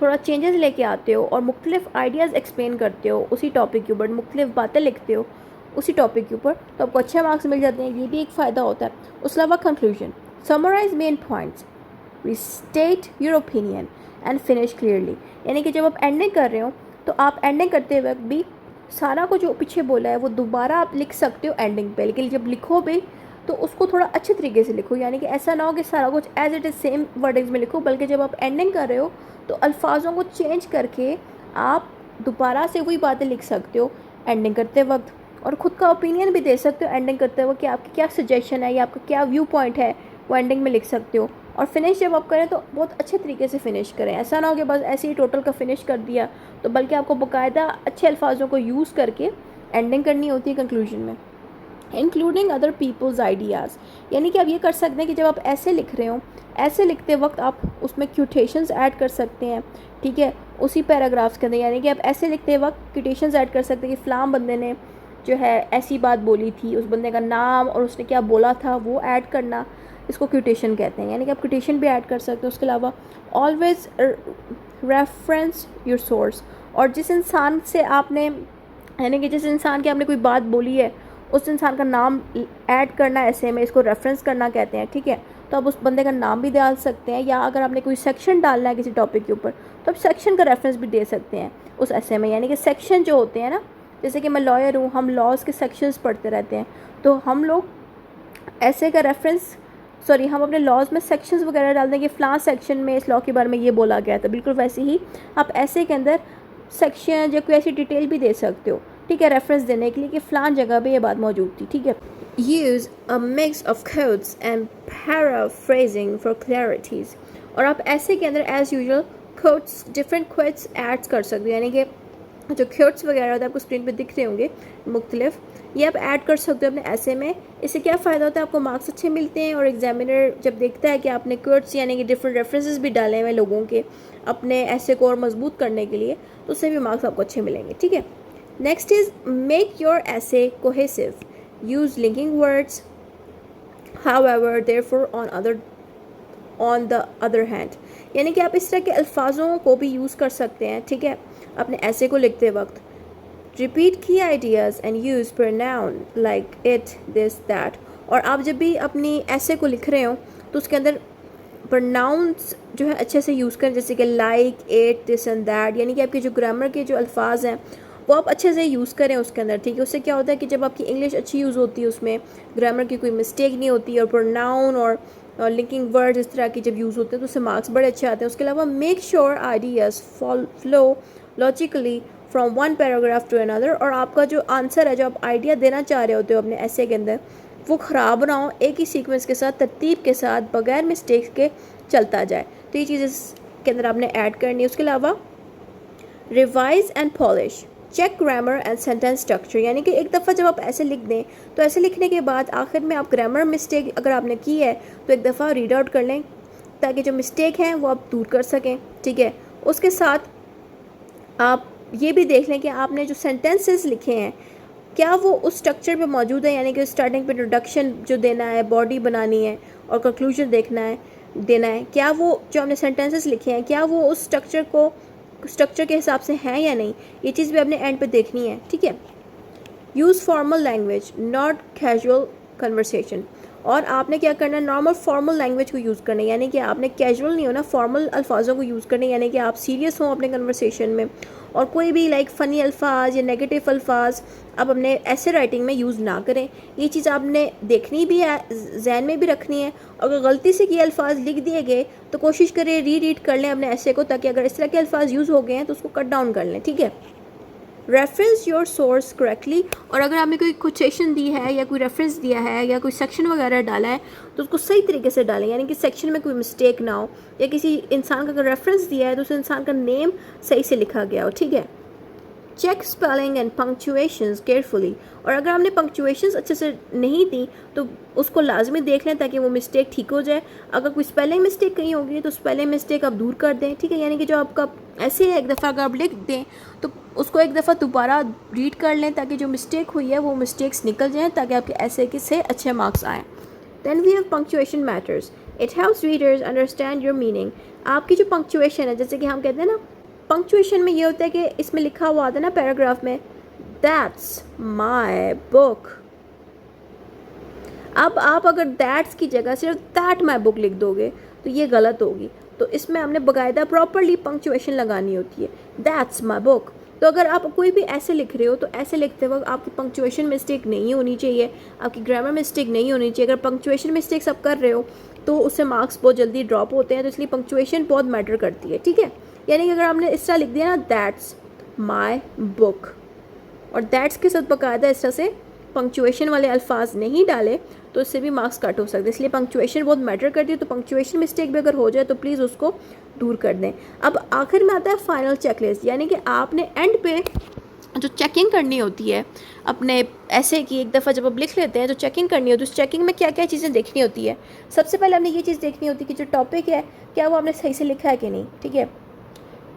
Speaker 1: थोड़ा चेंजेस लेके आते हो और मुख्तलिफ आइडियाज़ एक्सप्लेन करते हो उसी टॉपिक के ऊपर, मुख्तलिफ बातें लिखते हो उसी टॉपिक के ऊपर, तो आपको अच्छे मार्क्स मिल जाते हैं। ये भी एक फ़ायदा होता है। उसके अलावा conclusion, summarise main points, restate your opinion and finish clearly, यानी कि जब आप एंडिंग कर रहे हो तो आप एंडिंग करते वक्त भी सारा को जो पीछे बोला है वो दोबारा आप लिख सकते हो एंडिंग पे, लेकिन जब लिखो भी तो उसको थोड़ा अच्छे तरीके से लिखो, यानी कि ऐसा ना हो कि सारा कुछ as it is same wordings में लिखो, बल्कि जब आप एंडिंग कर रहे हो तो अल्फाजों को चेंज करके आप दोबारा से वही बातें लिख सकते हो एंडिंग करते वक्त, और ख़ुद का ओपिनियन भी दे सकते हो एंडिंग करते वक्त कि आपकी क्या सजेशन है या आपका क्या व्यू पॉइंट है, वो एंडिंग में लिख सकते हो। और फिनिश जब आप करें तो बहुत अच्छे तरीके से फिनिश करें, ऐसा ना हो कि बस ऐसे ही टोटल का फिनिश कर दिया, तो बल्कि आपको बाकायदा अच्छे अल्फाजों को यूज़ करके एंडिंग करनी होती है कंक्लूजन में। इंक्लूडिंग अदर पीपल्स आइडियाज़, यानी कि आप ये कर सकते हैं कि जब आप ऐसे लिख रहे हो, ऐसे लिखते वक्त आप उसमें क्यूटेशंस ऐड कर सकते हैं, ठीक है, उसी पैराग्राफ्स के अंदर। यानी कि आप ऐसे लिखते वक्त क्यूटेशंस ऐड कर सकते हैं कि फ़लाँ बंदे ने जो है ऐसी बात बोली थी, उस बंदे का नाम और उसने क्या बोला था वो ऐड करना, इसको क्यूटेशन कहते हैं। यानी कि आप क्यूटेशन भी ऐड कर सकते हो। उसके अलावा ऑलवेज़ रेफरेंस योर सोर्स, और जिस इंसान से आपने, यानी कि जिस इंसान की आपने कोई बात बोली है उस इंसान का नाम ऐड करना ऐसे में, इसको रेफरेंस करना कहते हैं, ठीक है। तो आप उस बंदे का नाम भी डाल सकते हैं, या अगर आपने कोई सेक्शन डालना है किसी टॉपिक के ऊपर तो आप सेक्शन का रेफरेंस भी दे सकते हैं उस ऐसे में। यानी कि सेक्शन जो होते हैं ना, जैसे कि मैं लॉयर हूँ, हम लॉज के सेक्शंस पढ़ते रहते हैं, तो हम लोग ऐसे का रेफरेंस, सॉरी, हम अपने लॉज में सेक्शंस वगैरह डाल दें कि फ़लाँ सेक्शन में इस लॉ के बारे में ये बोला गया था, बिल्कुल वैसे ही आप ऐसे के अंदर सेक्शन या कोई ऐसी डिटेल भी दे सकते हो, ठीक है, रेफरेंस देने के लिए कि फ़लाँ जगह पे ये बात मौजूद थी, ठीक है। Use a mix of quotes and paraphrasing for clarities, और आप ऐसे के अंदर as usual quotes, different quotes add कर सकते हो, यानी कि जो कोट्स वगैरह होते हैं आपको स्क्रीन पे दिख रहे होंगे मुख्तलिफ, ये आप ऐड कर सकते हो अपने ऐसे में। इससे क्या फ़ायदा होता है, आपको मार्क्स अच्छे मिलते हैं, और एग्जामिनर जब देखता है कि आपने कोट्स यानी कि डिफरेंट रेफरेंसेस भी डाले हुए लोगों के अपने ऐसे को और मजबूत करने के लिए, तो उससे भी मार्क्स आपको अच्छे मिलेंगे, ठीक है। नेक्स्ट इज़ मेक योर ऐसे cohesive, use linking words, however, therefore, on the other hand, यानी कि आप इस तरह के अल्फाजों को भी यूज़ कर सकते हैं, ठीक है, अपने ऐसे को लिखते वक्त। रिपीट की ideas and use pronoun like it, this, that, और आप जब भी अपनी ऐसे को लिख रहे हो तो उसके अंदर प्रोनाउंस जो है अच्छे से यूज़ करें, जैसे कि like, it, this and that, यानी कि आपके जो ग्रामर के जो अल्फाज हैं वो आप अच्छे से यूज़ करें उसके अंदर, ठीक है। उससे क्या होता है कि जब आपकी इंग्लिश अच्छी यूज़ होती है, उसमें ग्रामर की कोई मिस्टेक नहीं होती, और प्रोनाउन और लिंकिंग वर्ड इस तरह की जब यूज़ होते हैं तो उससे मार्क्स बड़े अच्छे आते हैं। उसके अलावा make sure ideas flow logically from one paragraph to another, और आपका जो आंसर है, जो आप आइडिया देना चाह रहे होते हो अपने ऐसे के अंदर, वो ख़राब ना हो, एक ही सीक्वेंस के साथ, तरतीब के साथ, बगैर मिस्टेक्स के चलता जाए। तो ये चीज़ इसके अंदर आपने ऐड करनी है। उसके अलावा revise and polish, check grammar and sentence structure, यानी कि एक दफ़ा जब आप ऐसे लिख दें तो ऐसे लिखने के बाद आखिर में आप ग्रामर मिस्टेक अगर आपने की है तो एक दफ़ा रीड आउट कर लें, ताकि जो मिस्टेक हैं वो आप दूर कर सकें, ठीक है। उसके साथ आप ये भी देख लें कि आपने जो सेंटेंसेस लिखे हैं क्या वो उस स्ट्रक्चर पे मौजूद है, यानी कि स्टार्टिंग पे इंट्रोडक्शन जो देना है, बॉडी बनानी है, और कंक्लूजन देना है, क्या वो जो हमने सेंटेंसेस लिखे हैं क्या वो उस स्ट्रक्चर के हिसाब से हैं या नहीं, ये चीज़ भी आपने एंड पे देखनी है, ठीक है। Use formal language not casual conversation, और आपने क्या करना है, नॉर्मल फॉर्मल लैंग्वेज को यूज़ करना है, यानी कि आपने कैजुअल नहीं होना, फॉर्मल अल्फाजों को यूज़ करना है, यानी कि आप सीरियस हों अपने कन्वर्सेशन में, और कोई भी लाइक फ़नी अल्फाज या नेगेटिव अल्फाज आप अपने ऐसे राइटिंग में यूज़ ना करें। ये चीज़ आपने देखनी भी है, जहन में भी रखनी है। अगर गलती से ये अल्फाज लिख दिए गए तो कोशिश करें रीड कर लें अपने ऐसे को, ताकि अगर इस तरह के अल्फाज यूज़ हो गए हैं तो उसको कट डाउन कर लें, ठीक है। रेफरेंस योर सोर्स करेक्टली, और अगर आपने कोई कोटेशन दी है या कोई रेफरेंस दिया है या कोई सेक्शन वगैरह डाला है तो उसको सही तरीके से डालें, यानी कि सेक्शन में कोई मिस्टेक ना हो, या किसी इंसान का अगर रेफरेंस दिया है तो उस इंसान का नेम सही से लिखा गया हो, ठीक है। Check spelling and punctuations carefully, और अगर हमने पंक्चुएशंस अच्छे से नहीं दी तो उसको लाजमी देख लें ताकि वो मिस्टेक ठीक हो जाए। अगर कोई स्पेलिंग मिस्टेक कहीं होगी तो स्पेलिंग मिस्टेक आप दूर कर दें, ठीक है। यानी कि जो आपका ऐसे है, एक दफ़ा अगर आप लिख दें तो उसको एक दफ़ा दोबारा रीड कर लें ताकि जो मिस्टेक हुई है वो मिस्टेक्स निकल जाएँ, ताकि आपके ऐसे से अच्छे मार्क्स आएँ। Then we have punctuation matters, it helps readers understand your meaning. आपकी जो पंक्चुएशन है, जैसे कि हम कहते हैं ना, पंक्चुएशन में ये होता है कि इसमें लिखा हुआ आता है ना पैराग्राफ में, दैट्स माई बुक। अब आप अगर दैट्स की जगह सिर्फ दैट माई बुक लिख दोगे तो ये गलत होगी, तो इसमें हमने बाकायदा प्रॉपरली पंक्चुएशन लगानी होती है। दैट्स माई बुक, तो अगर आप कोई भी ऐसे लिख रहे हो तो ऐसे लिखते वक्त आपकी पंक्चुएशन मिस्टेक नहीं होनी चाहिए, आपकी ग्रामर मिस्टेक नहीं होनी चाहिए। अगर पंक्चुएशन मिस्टेक्स आप कर रहे हो तो उससे मार्क्स बहुत जल्दी ड्रॉप होते हैं, तो इसलिए पंक्चुएशन बहुत मैटर करती है, ठीक है। यानी कि अगर आपने इस तरह लिख दिया ना दैट्स माई बुक, और दैट्स के साथ बाकायदा इस तरह से पंक्चुएशन वाले अल्फाज नहीं डाले तो इससे भी मार्क्स कट हो सकते हैं, इसलिए पंक्चुएशन बहुत मैटर करती है। तो पंक्चुएशन मिस्टेक भी अगर हो जाए तो प्लीज़ उसको दूर कर दें। अब आखिर में आता है फाइनल चेकलिस्ट, यानी कि आपने एंड पे जो चेकिंग करनी होती है अपने ऐसे की, एक दफ़ा जब आप लिख लेते हैं तो चेकिंग करनी होती है। उस चेकिंग में क्या क्या चीज़ें देखनी होती है। सबसे पहले हमने ये चीज़ देखनी होती है कि जो टॉपिक है क्या वो आपने सही से लिखा है कि नहीं, ठीक है।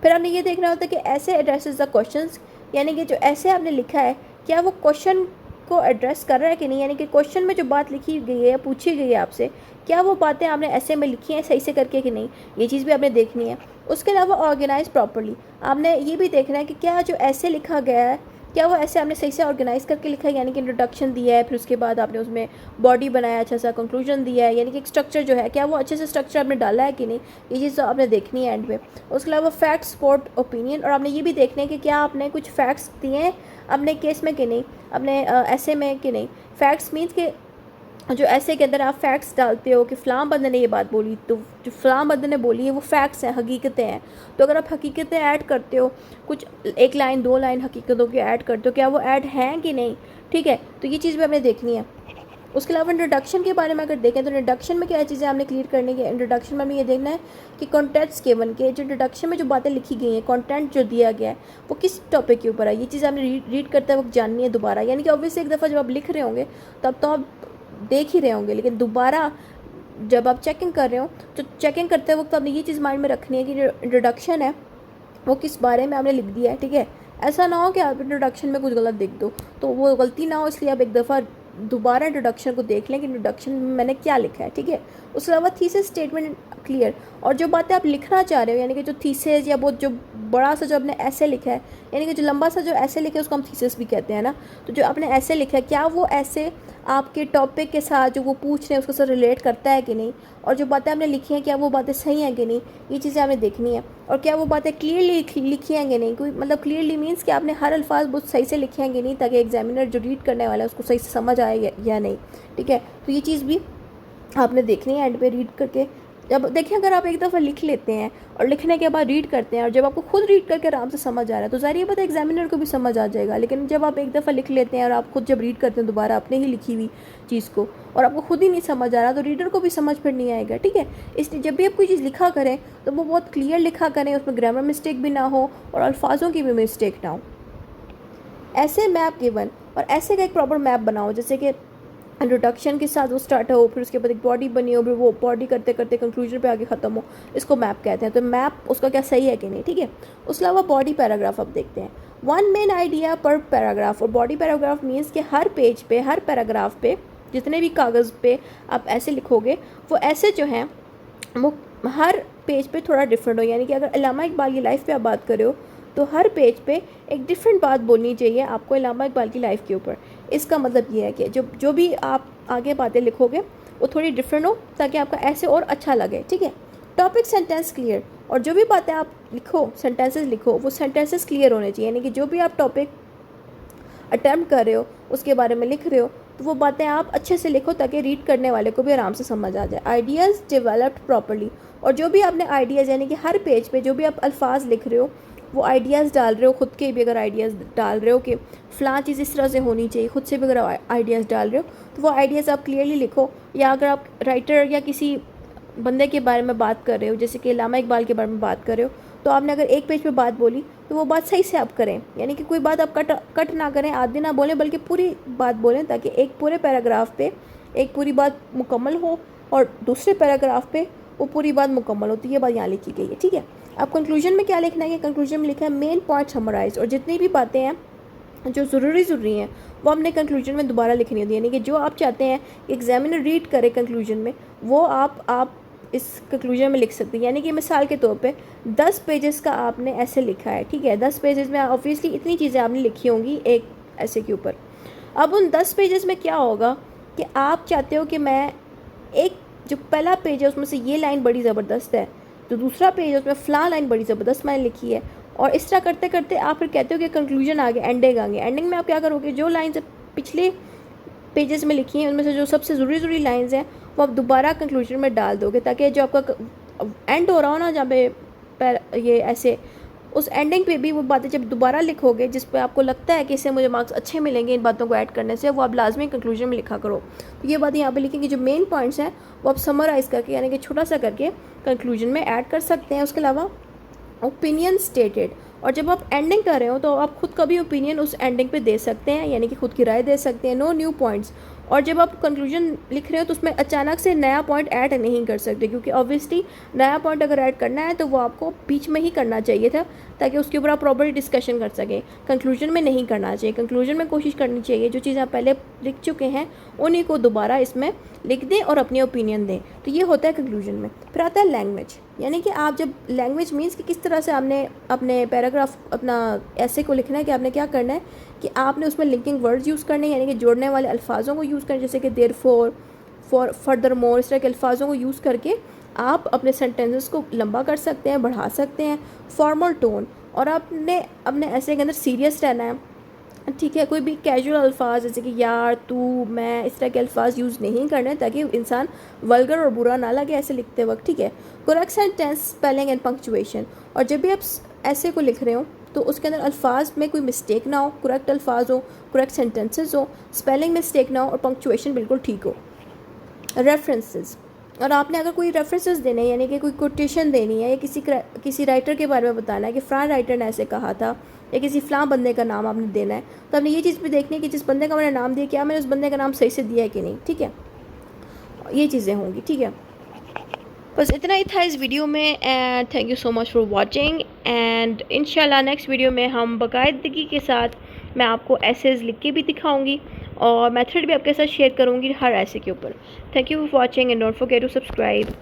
Speaker 1: फिर हमने ये देखना होता है कि ऐसे एड्रेसेस द क्वेश्चंस, यानी कि जो ऐसे आपने लिखा है क्या वो क्वेश्चन को एड्रेस कर रहा है कि नहीं, यानी कि क्वेश्चन में जो बात लिखी गई है, पूछी गई है आपसे, क्या वो बातें आपने ऐसे में लिखी हैं सही से करके कि नहीं, ये चीज़ भी आपने देखनी है। उसके अलावा ऑर्गेनाइज प्रॉपर्ली, आपने ये भी देखना है कि क्या जो ऐसे लिखा गया है क्या वो ऐसे आपने सही से ऑर्गेनाइज करके लिखा है, यानी कि इंट्रोडक्शन दिया है, फिर उसके बाद आपने उसमें बॉडी बनाया, अच्छा सा कंक्लूजन दिया है, यानी कि एक स्ट्रक्चर जो है क्या वो अच्छे से स्ट्रक्चर आपने डाला है कि नहीं, ये चीज़ तो आपने देखनी है एंड में। उसके अलावा फैक्ट सपोर्ट ओपिनियन, और आपने ये भी देखना है कि क्या आपने कुछ फैक्ट्स दिए हैं अपने केस में कि नहीं, अपने ऐसे में कि नहीं। फैक्ट्स मीन्स के जो ऐसे के अंदर आप फैक्ट्स डालते हो कि फ़लाँ बंदे ने ये बात बोली, तो जो फ़लाँ बंदे ने बोली है वो फैक्ट्स हैं, हकीकतें हैं। तो अगर आप हकीकतें ऐड करते हो, कुछ एक लाइन दो लाइन हकीकतों की ऐड करते हो, क्या वो ऐड हैं कि नहीं, ठीक है। तो ये चीज़ भी हमें देखनी है। उसके अलावा इंट्रोडक्शन के बारे में अगर देखें तो इंट्रोडक्शन में क्या चीज़ें आपने क्लियर करनी है। इंट्रोडक्शन में हमें ये देखना है कि कॉन्टेंट्स गिवन के, जो इंट्रोडक्शन में जो बातें लिखी गई हैं, कंटेंट जो दिया गया है वो किस टॉपिक के ऊपर है, ये चीज़ आपने रीड करते वक्त जाननी है दोबारा। यानी कि ऑब्वियसली एक दफ़ा जब आप लिख रहे होंगे तब तो आप देख ही रहे होंगे, लेकिन दोबारा जब आप चेकिंग कर रहे हो तो चेकिंग करते वक्त आपने ये चीज़ माइंड में रखनी है कि जो इंट्रोडक्शन है वो किस बारे में आपने लिख दिया है, ठीक है। ऐसा ना हो कि आप इंट्रोडक्शन में कुछ गलत लिख दो, तो वो गलती ना हो, इसलिए आप एक दफ़ा दोबारा इंट्रोडक्शन को देख लें कि इंट्रोडक्शन में मैंने क्या लिखा है, ठीक है। उसके अलावा थीसिस स्टेटमेंट क्लियर, और जो बातें आप लिखना चाह रहे हो, यानी कि जो थीसिस या बहुत जो बड़ा सा जो आपने ऐसे लिखा है, यानी कि जो लंबा सा जो ऐसे लिखा है उसको हम थीसिस भी कहते हैं ना। तो जो आपने ऐसे लिखा है क्या वो ऐसे आपके टॉपिक के साथ जो वो पूछ रहे हैं उसके साथ रिलेट करता है कि नहीं, और जो बातें आपने लिखी हैं क्या वो बातें सही हैं कि नहीं, ये चीज़ें आपने देखनी है। और क्या वो बातें क्लियरली लिखी हैं कि नहीं, कोई मतलब क्लियरली मीन्स कि आपने हर अल्फाज बहुत सही से लिखे हैं कि नहीं, ताकि एग्जामिनर जो रीड करने वाला है उसको सही से समझ आए या नहीं, ठीक है। तो ये चीज़ भी आपने देखनी है एंड पे रीड करके। जब देखिए अगर आप एक दफ़ा लिख लेते हैं और लिखने के बाद रीड करते हैं, और जब आपको खुद रीड करके आराम से समझ आ रहा है तो ज़ाहिर बात है एग्जामिनर को भी समझ आ जाएगा। लेकिन जब आप एक दफ़ा लिख लेते हैं और आप खुद जब रीड करते हैं दोबारा अपने ही लिखी हुई चीज़ को, और आपको खुद ही नहीं समझ आ रहा, तो रीडर को भी समझ फिर नहीं आएगा, ठीक है। इसलिए जब भी आप कोई चीज़ लिखा करें तो वो बहुत क्लियर लिखा करें, उसमें ग्रामर मिस्टेक भी ना हो और अल्फाजों की भी मिस्टेक ना हो। ऐसे मैप गिवन, और ऐसे का एक प्रॉपर मैप बनाओ, जैसे कि इंट्रोडक्शन के साथ वो स्टार्ट हो, फिर उसके बाद एक बॉडी बनी हो, फिर वो बॉडी करते करते कंक्लूजन पे आगे ख़त्म हो, इसको मैप कहते हैं। तो मैप उसका क्या सही है कि नहीं, ठीक है। उसके अलावा बॉडी पैराग्राफ अब देखते हैं। वन मेन आइडिया पर पैराग्राफ, और बॉडी पैराग्राफ मीन्स कि हर पेज पे, हर पैराग्राफ पे, जितने भी कागज़ पे आप ऐसे लिखोगे वो ऐसे जो हैं वो हर पेज पे थोड़ा डिफरेंट हो। यानी कि अगर अल्लामा इकबाल की लाइफ पे आप बात कर रहे हो तो हर पेज पे एक डिफरेंट बात बोलनी चाहिए आपको अल्लामा इकबाल की लाइफ के ऊपर। इसका मतलब ये है कि जो भी आप आगे बातें लिखोगे वो थोड़ी डिफरेंट हो, ताकि आपका ऐसे और अच्छा लगे, ठीक है। टॉपिक सेंटेंस क्लियर, और जो भी बातें आप लिखो, सेंटेंसेस लिखो, वो सेंटेंसेस क्लियर होने चाहिए। यानी कि जो भी आप टॉपिक अटैम्प्ट कर रहे हो, उसके बारे में लिख रहे हो, तो वो बातें आप अच्छे से लिखो ताकि रीड करने वाले को भी आराम से समझ आ जाए। आइडियाज़ डेवलप्ड प्रॉपर्ली, और जो भी आपने आइडियाज़, यानी कि हर पेज पे जो भी आप अल्फाज लिख रहे हो वो आइडियाज़ डाल रहे हो, खुद के भी अगर आइडियाज़ डाल रहे हो कि फ़लाँ चीज़ इस तरह से होनी चाहिए, खुद से भी अगर आइडियाज़ डाल रहे हो तो वो आइडियाज़ आप क्लियरली लिखो। या अगर आप राइटर या किसी बंदे के बारे में बात कर रहे हो, जैसे कि अल्लामा इकबाल के बारे में बात कर रहे हो, तो आपने अगर एक पेज पे बात बोली तो वो बात सही से आप करें, यानी कि कोई बात आप कट ना करें, आधे ना बोलें, बल्कि पूरी बात बोलें, ताकि एक पूरे पैराग्राफ पे एक पूरी बात मुकम्मल हो और दूसरे पैराग्राफ पे वो पूरी बात मुकम्मल होती है। ये बात यहाँ लिखी गई है, ठीक है। अब कंक्लूजन में क्या लिखना है, कंक्लूजन में लिखा है मेन पॉइंट समराइज, और जितनी भी बातें हैं जो ज़रूरी हैं वो हमने कंक्लूजन में दोबारा लिखनी होती है। यानी कि जो आप चाहते हैं कि एग्जामिनर रीड करे कंक्लूजन में, वो आप इस कंक्लूजन में लिख सकते हैं। यानी कि मिसाल के तौर पे 10 पेजेस का आपने ऐसे लिखा है, ठीक है। 10 पेजेस में ऑब्वियसली इतनी चीज़ें आपने लिखी होंगी एक ऐसे के ऊपर। अब उन 10 पेजेस में क्या होगा कि आप चाहते हो कि मैं एक जो पहला पेज है उसमें से ये लाइन बड़ी ज़बरदस्त है, जो दूसरा पेज है उसमें फ़लाँ लाइन बड़ी ज़बरदस्त मैंने लिखी है, और इस तरह करते करते आप फिर कहते हो कि कंक्लूजन आ गया, एंडिंग आ गया। एंडिंग में आप क्या करोगे, जो लाइन्स पिछले पेजेस में लिखी हैं उनमें से जो सबसे ज़रूरी लाइन्स हैं वो आप दोबारा कंक्लूजन में डाल दोगे, ताकि जो आपका एंड हो रहा हो ना जहाँ पे ये ऐसे, उस एंडिंग पे भी वो बातें जब दोबारा लिखोगे जिस पे आपको लगता है कि इससे मुझे मार्क्स अच्छे मिलेंगे इन बातों को ऐड करने से, वो आप लाजमी कंक्लूजन में लिखा करो। तो ये बातें यहाँ पे लिखेंगे, जो मेन पॉइंट्स हैं वो आप समराइज़ करके यानी कि छोटा सा करके कंक्लूजन में ऐड कर सकते हैं। उसके अलावा ओपिनियन स्टेटेड, और जब आप एंडिंग कर रहे हो तो आप खुद का भी ओपिनियन उस एंडिंग पे दे सकते हैं, यानी कि खुद की राय दे सकते हैं। नो न्यू पॉइंट्स, और जब आप कंक्लूजन लिख रहे हो तो उसमें अचानक से नया पॉइंट ऐड नहीं कर सकते, क्योंकि ऑब्वियसली नया पॉइंट अगर ऐड करना है तो वो आपको बीच में ही करना चाहिए था, ताकि उसके ऊपर आप प्रॉपर डिस्कशन कर सकें। कंक्लूजन में नहीं करना चाहिए। कंक्लूजन में कोशिश करनी चाहिए जो चीज़ आप पहले लिख चुके हैं उन्हीं को दोबारा इसमें लिख दें और अपनी ओपिनियन दें। तो ये होता है कंक्लूजन में। फिर आता है लैंग्वेज, यानी कि आप जब लैंग्वेज मीन्स कि किस तरह से आपने अपने पैराग्राफ, अपना ऐसे को लिखना है कि आपने क्या करना है कि आपने उसमें लिंकिंग वर्ड्स यूज़ करने हैं, यानी कि जोड़ने वाले अल्फाजों को यूज़ करें, जैसे कि देयरफॉर, फॉर, फर्दर मोर, इस तरह के अल्फाजों को यूज़ करके आप अपने सेंटेंसेस को लंबा कर सकते हैं, बढ़ा सकते हैं। फॉर्मल टोन, और आपने अपने ऐसे के अंदर सीरियस रहना है, ठीक है। कोई भी कैजुअल अल्फाज जैसे कि यार, तू, मैं, इस तरह के अल्फाज यूज़ नहीं करने, ताकि इंसान वल्गर और बुरा ना लगे ऐसे लिखते वक्त, ठीक है। Correct sentence, spelling and punctuation, और जब भी आप ऐसे को लिख रहे हो तो उसके अंदर अल्फाज में कोई मिस्टेक ना हो, करेक्ट अल्फाज हो, करेक्ट सेंटेंसेस हो, स्पेलिंग मिस्टेक ना हो और पंक्चुएशन बिल्कुल ठीक हो। रेफरेंसेस, और आपने अगर कोई रेफरेंसेस देने यानी कि कोई कोटेशन देनी है या किसी राइटर के बारे में बताना है कि फ़लाँ राइटर ने ऐसे कहा था, या किसी फ़लाँ बंदे का नाम आपने देना है, तो आपने ये चीज़ भी देखनी है कि जिस बंदे का मैंने नाम दिया क्या मैंने उस बंदे का नाम सही से दिया है कि नहीं, ठीक है। ये चीज़ें होंगी, ठीक है। बस इतना ही था इस वीडियो में, and thank you so much for watching. And इंशाल्लाह नेक्स्ट वीडियो में हम बाकायदगी के साथ मैं आपको एसेज लिख के भी दिखाऊंगी और मेथड भी आपके साथ शेयर करूंगी हर ऐसे के ऊपर। Thank you for watching and don't forget to subscribe.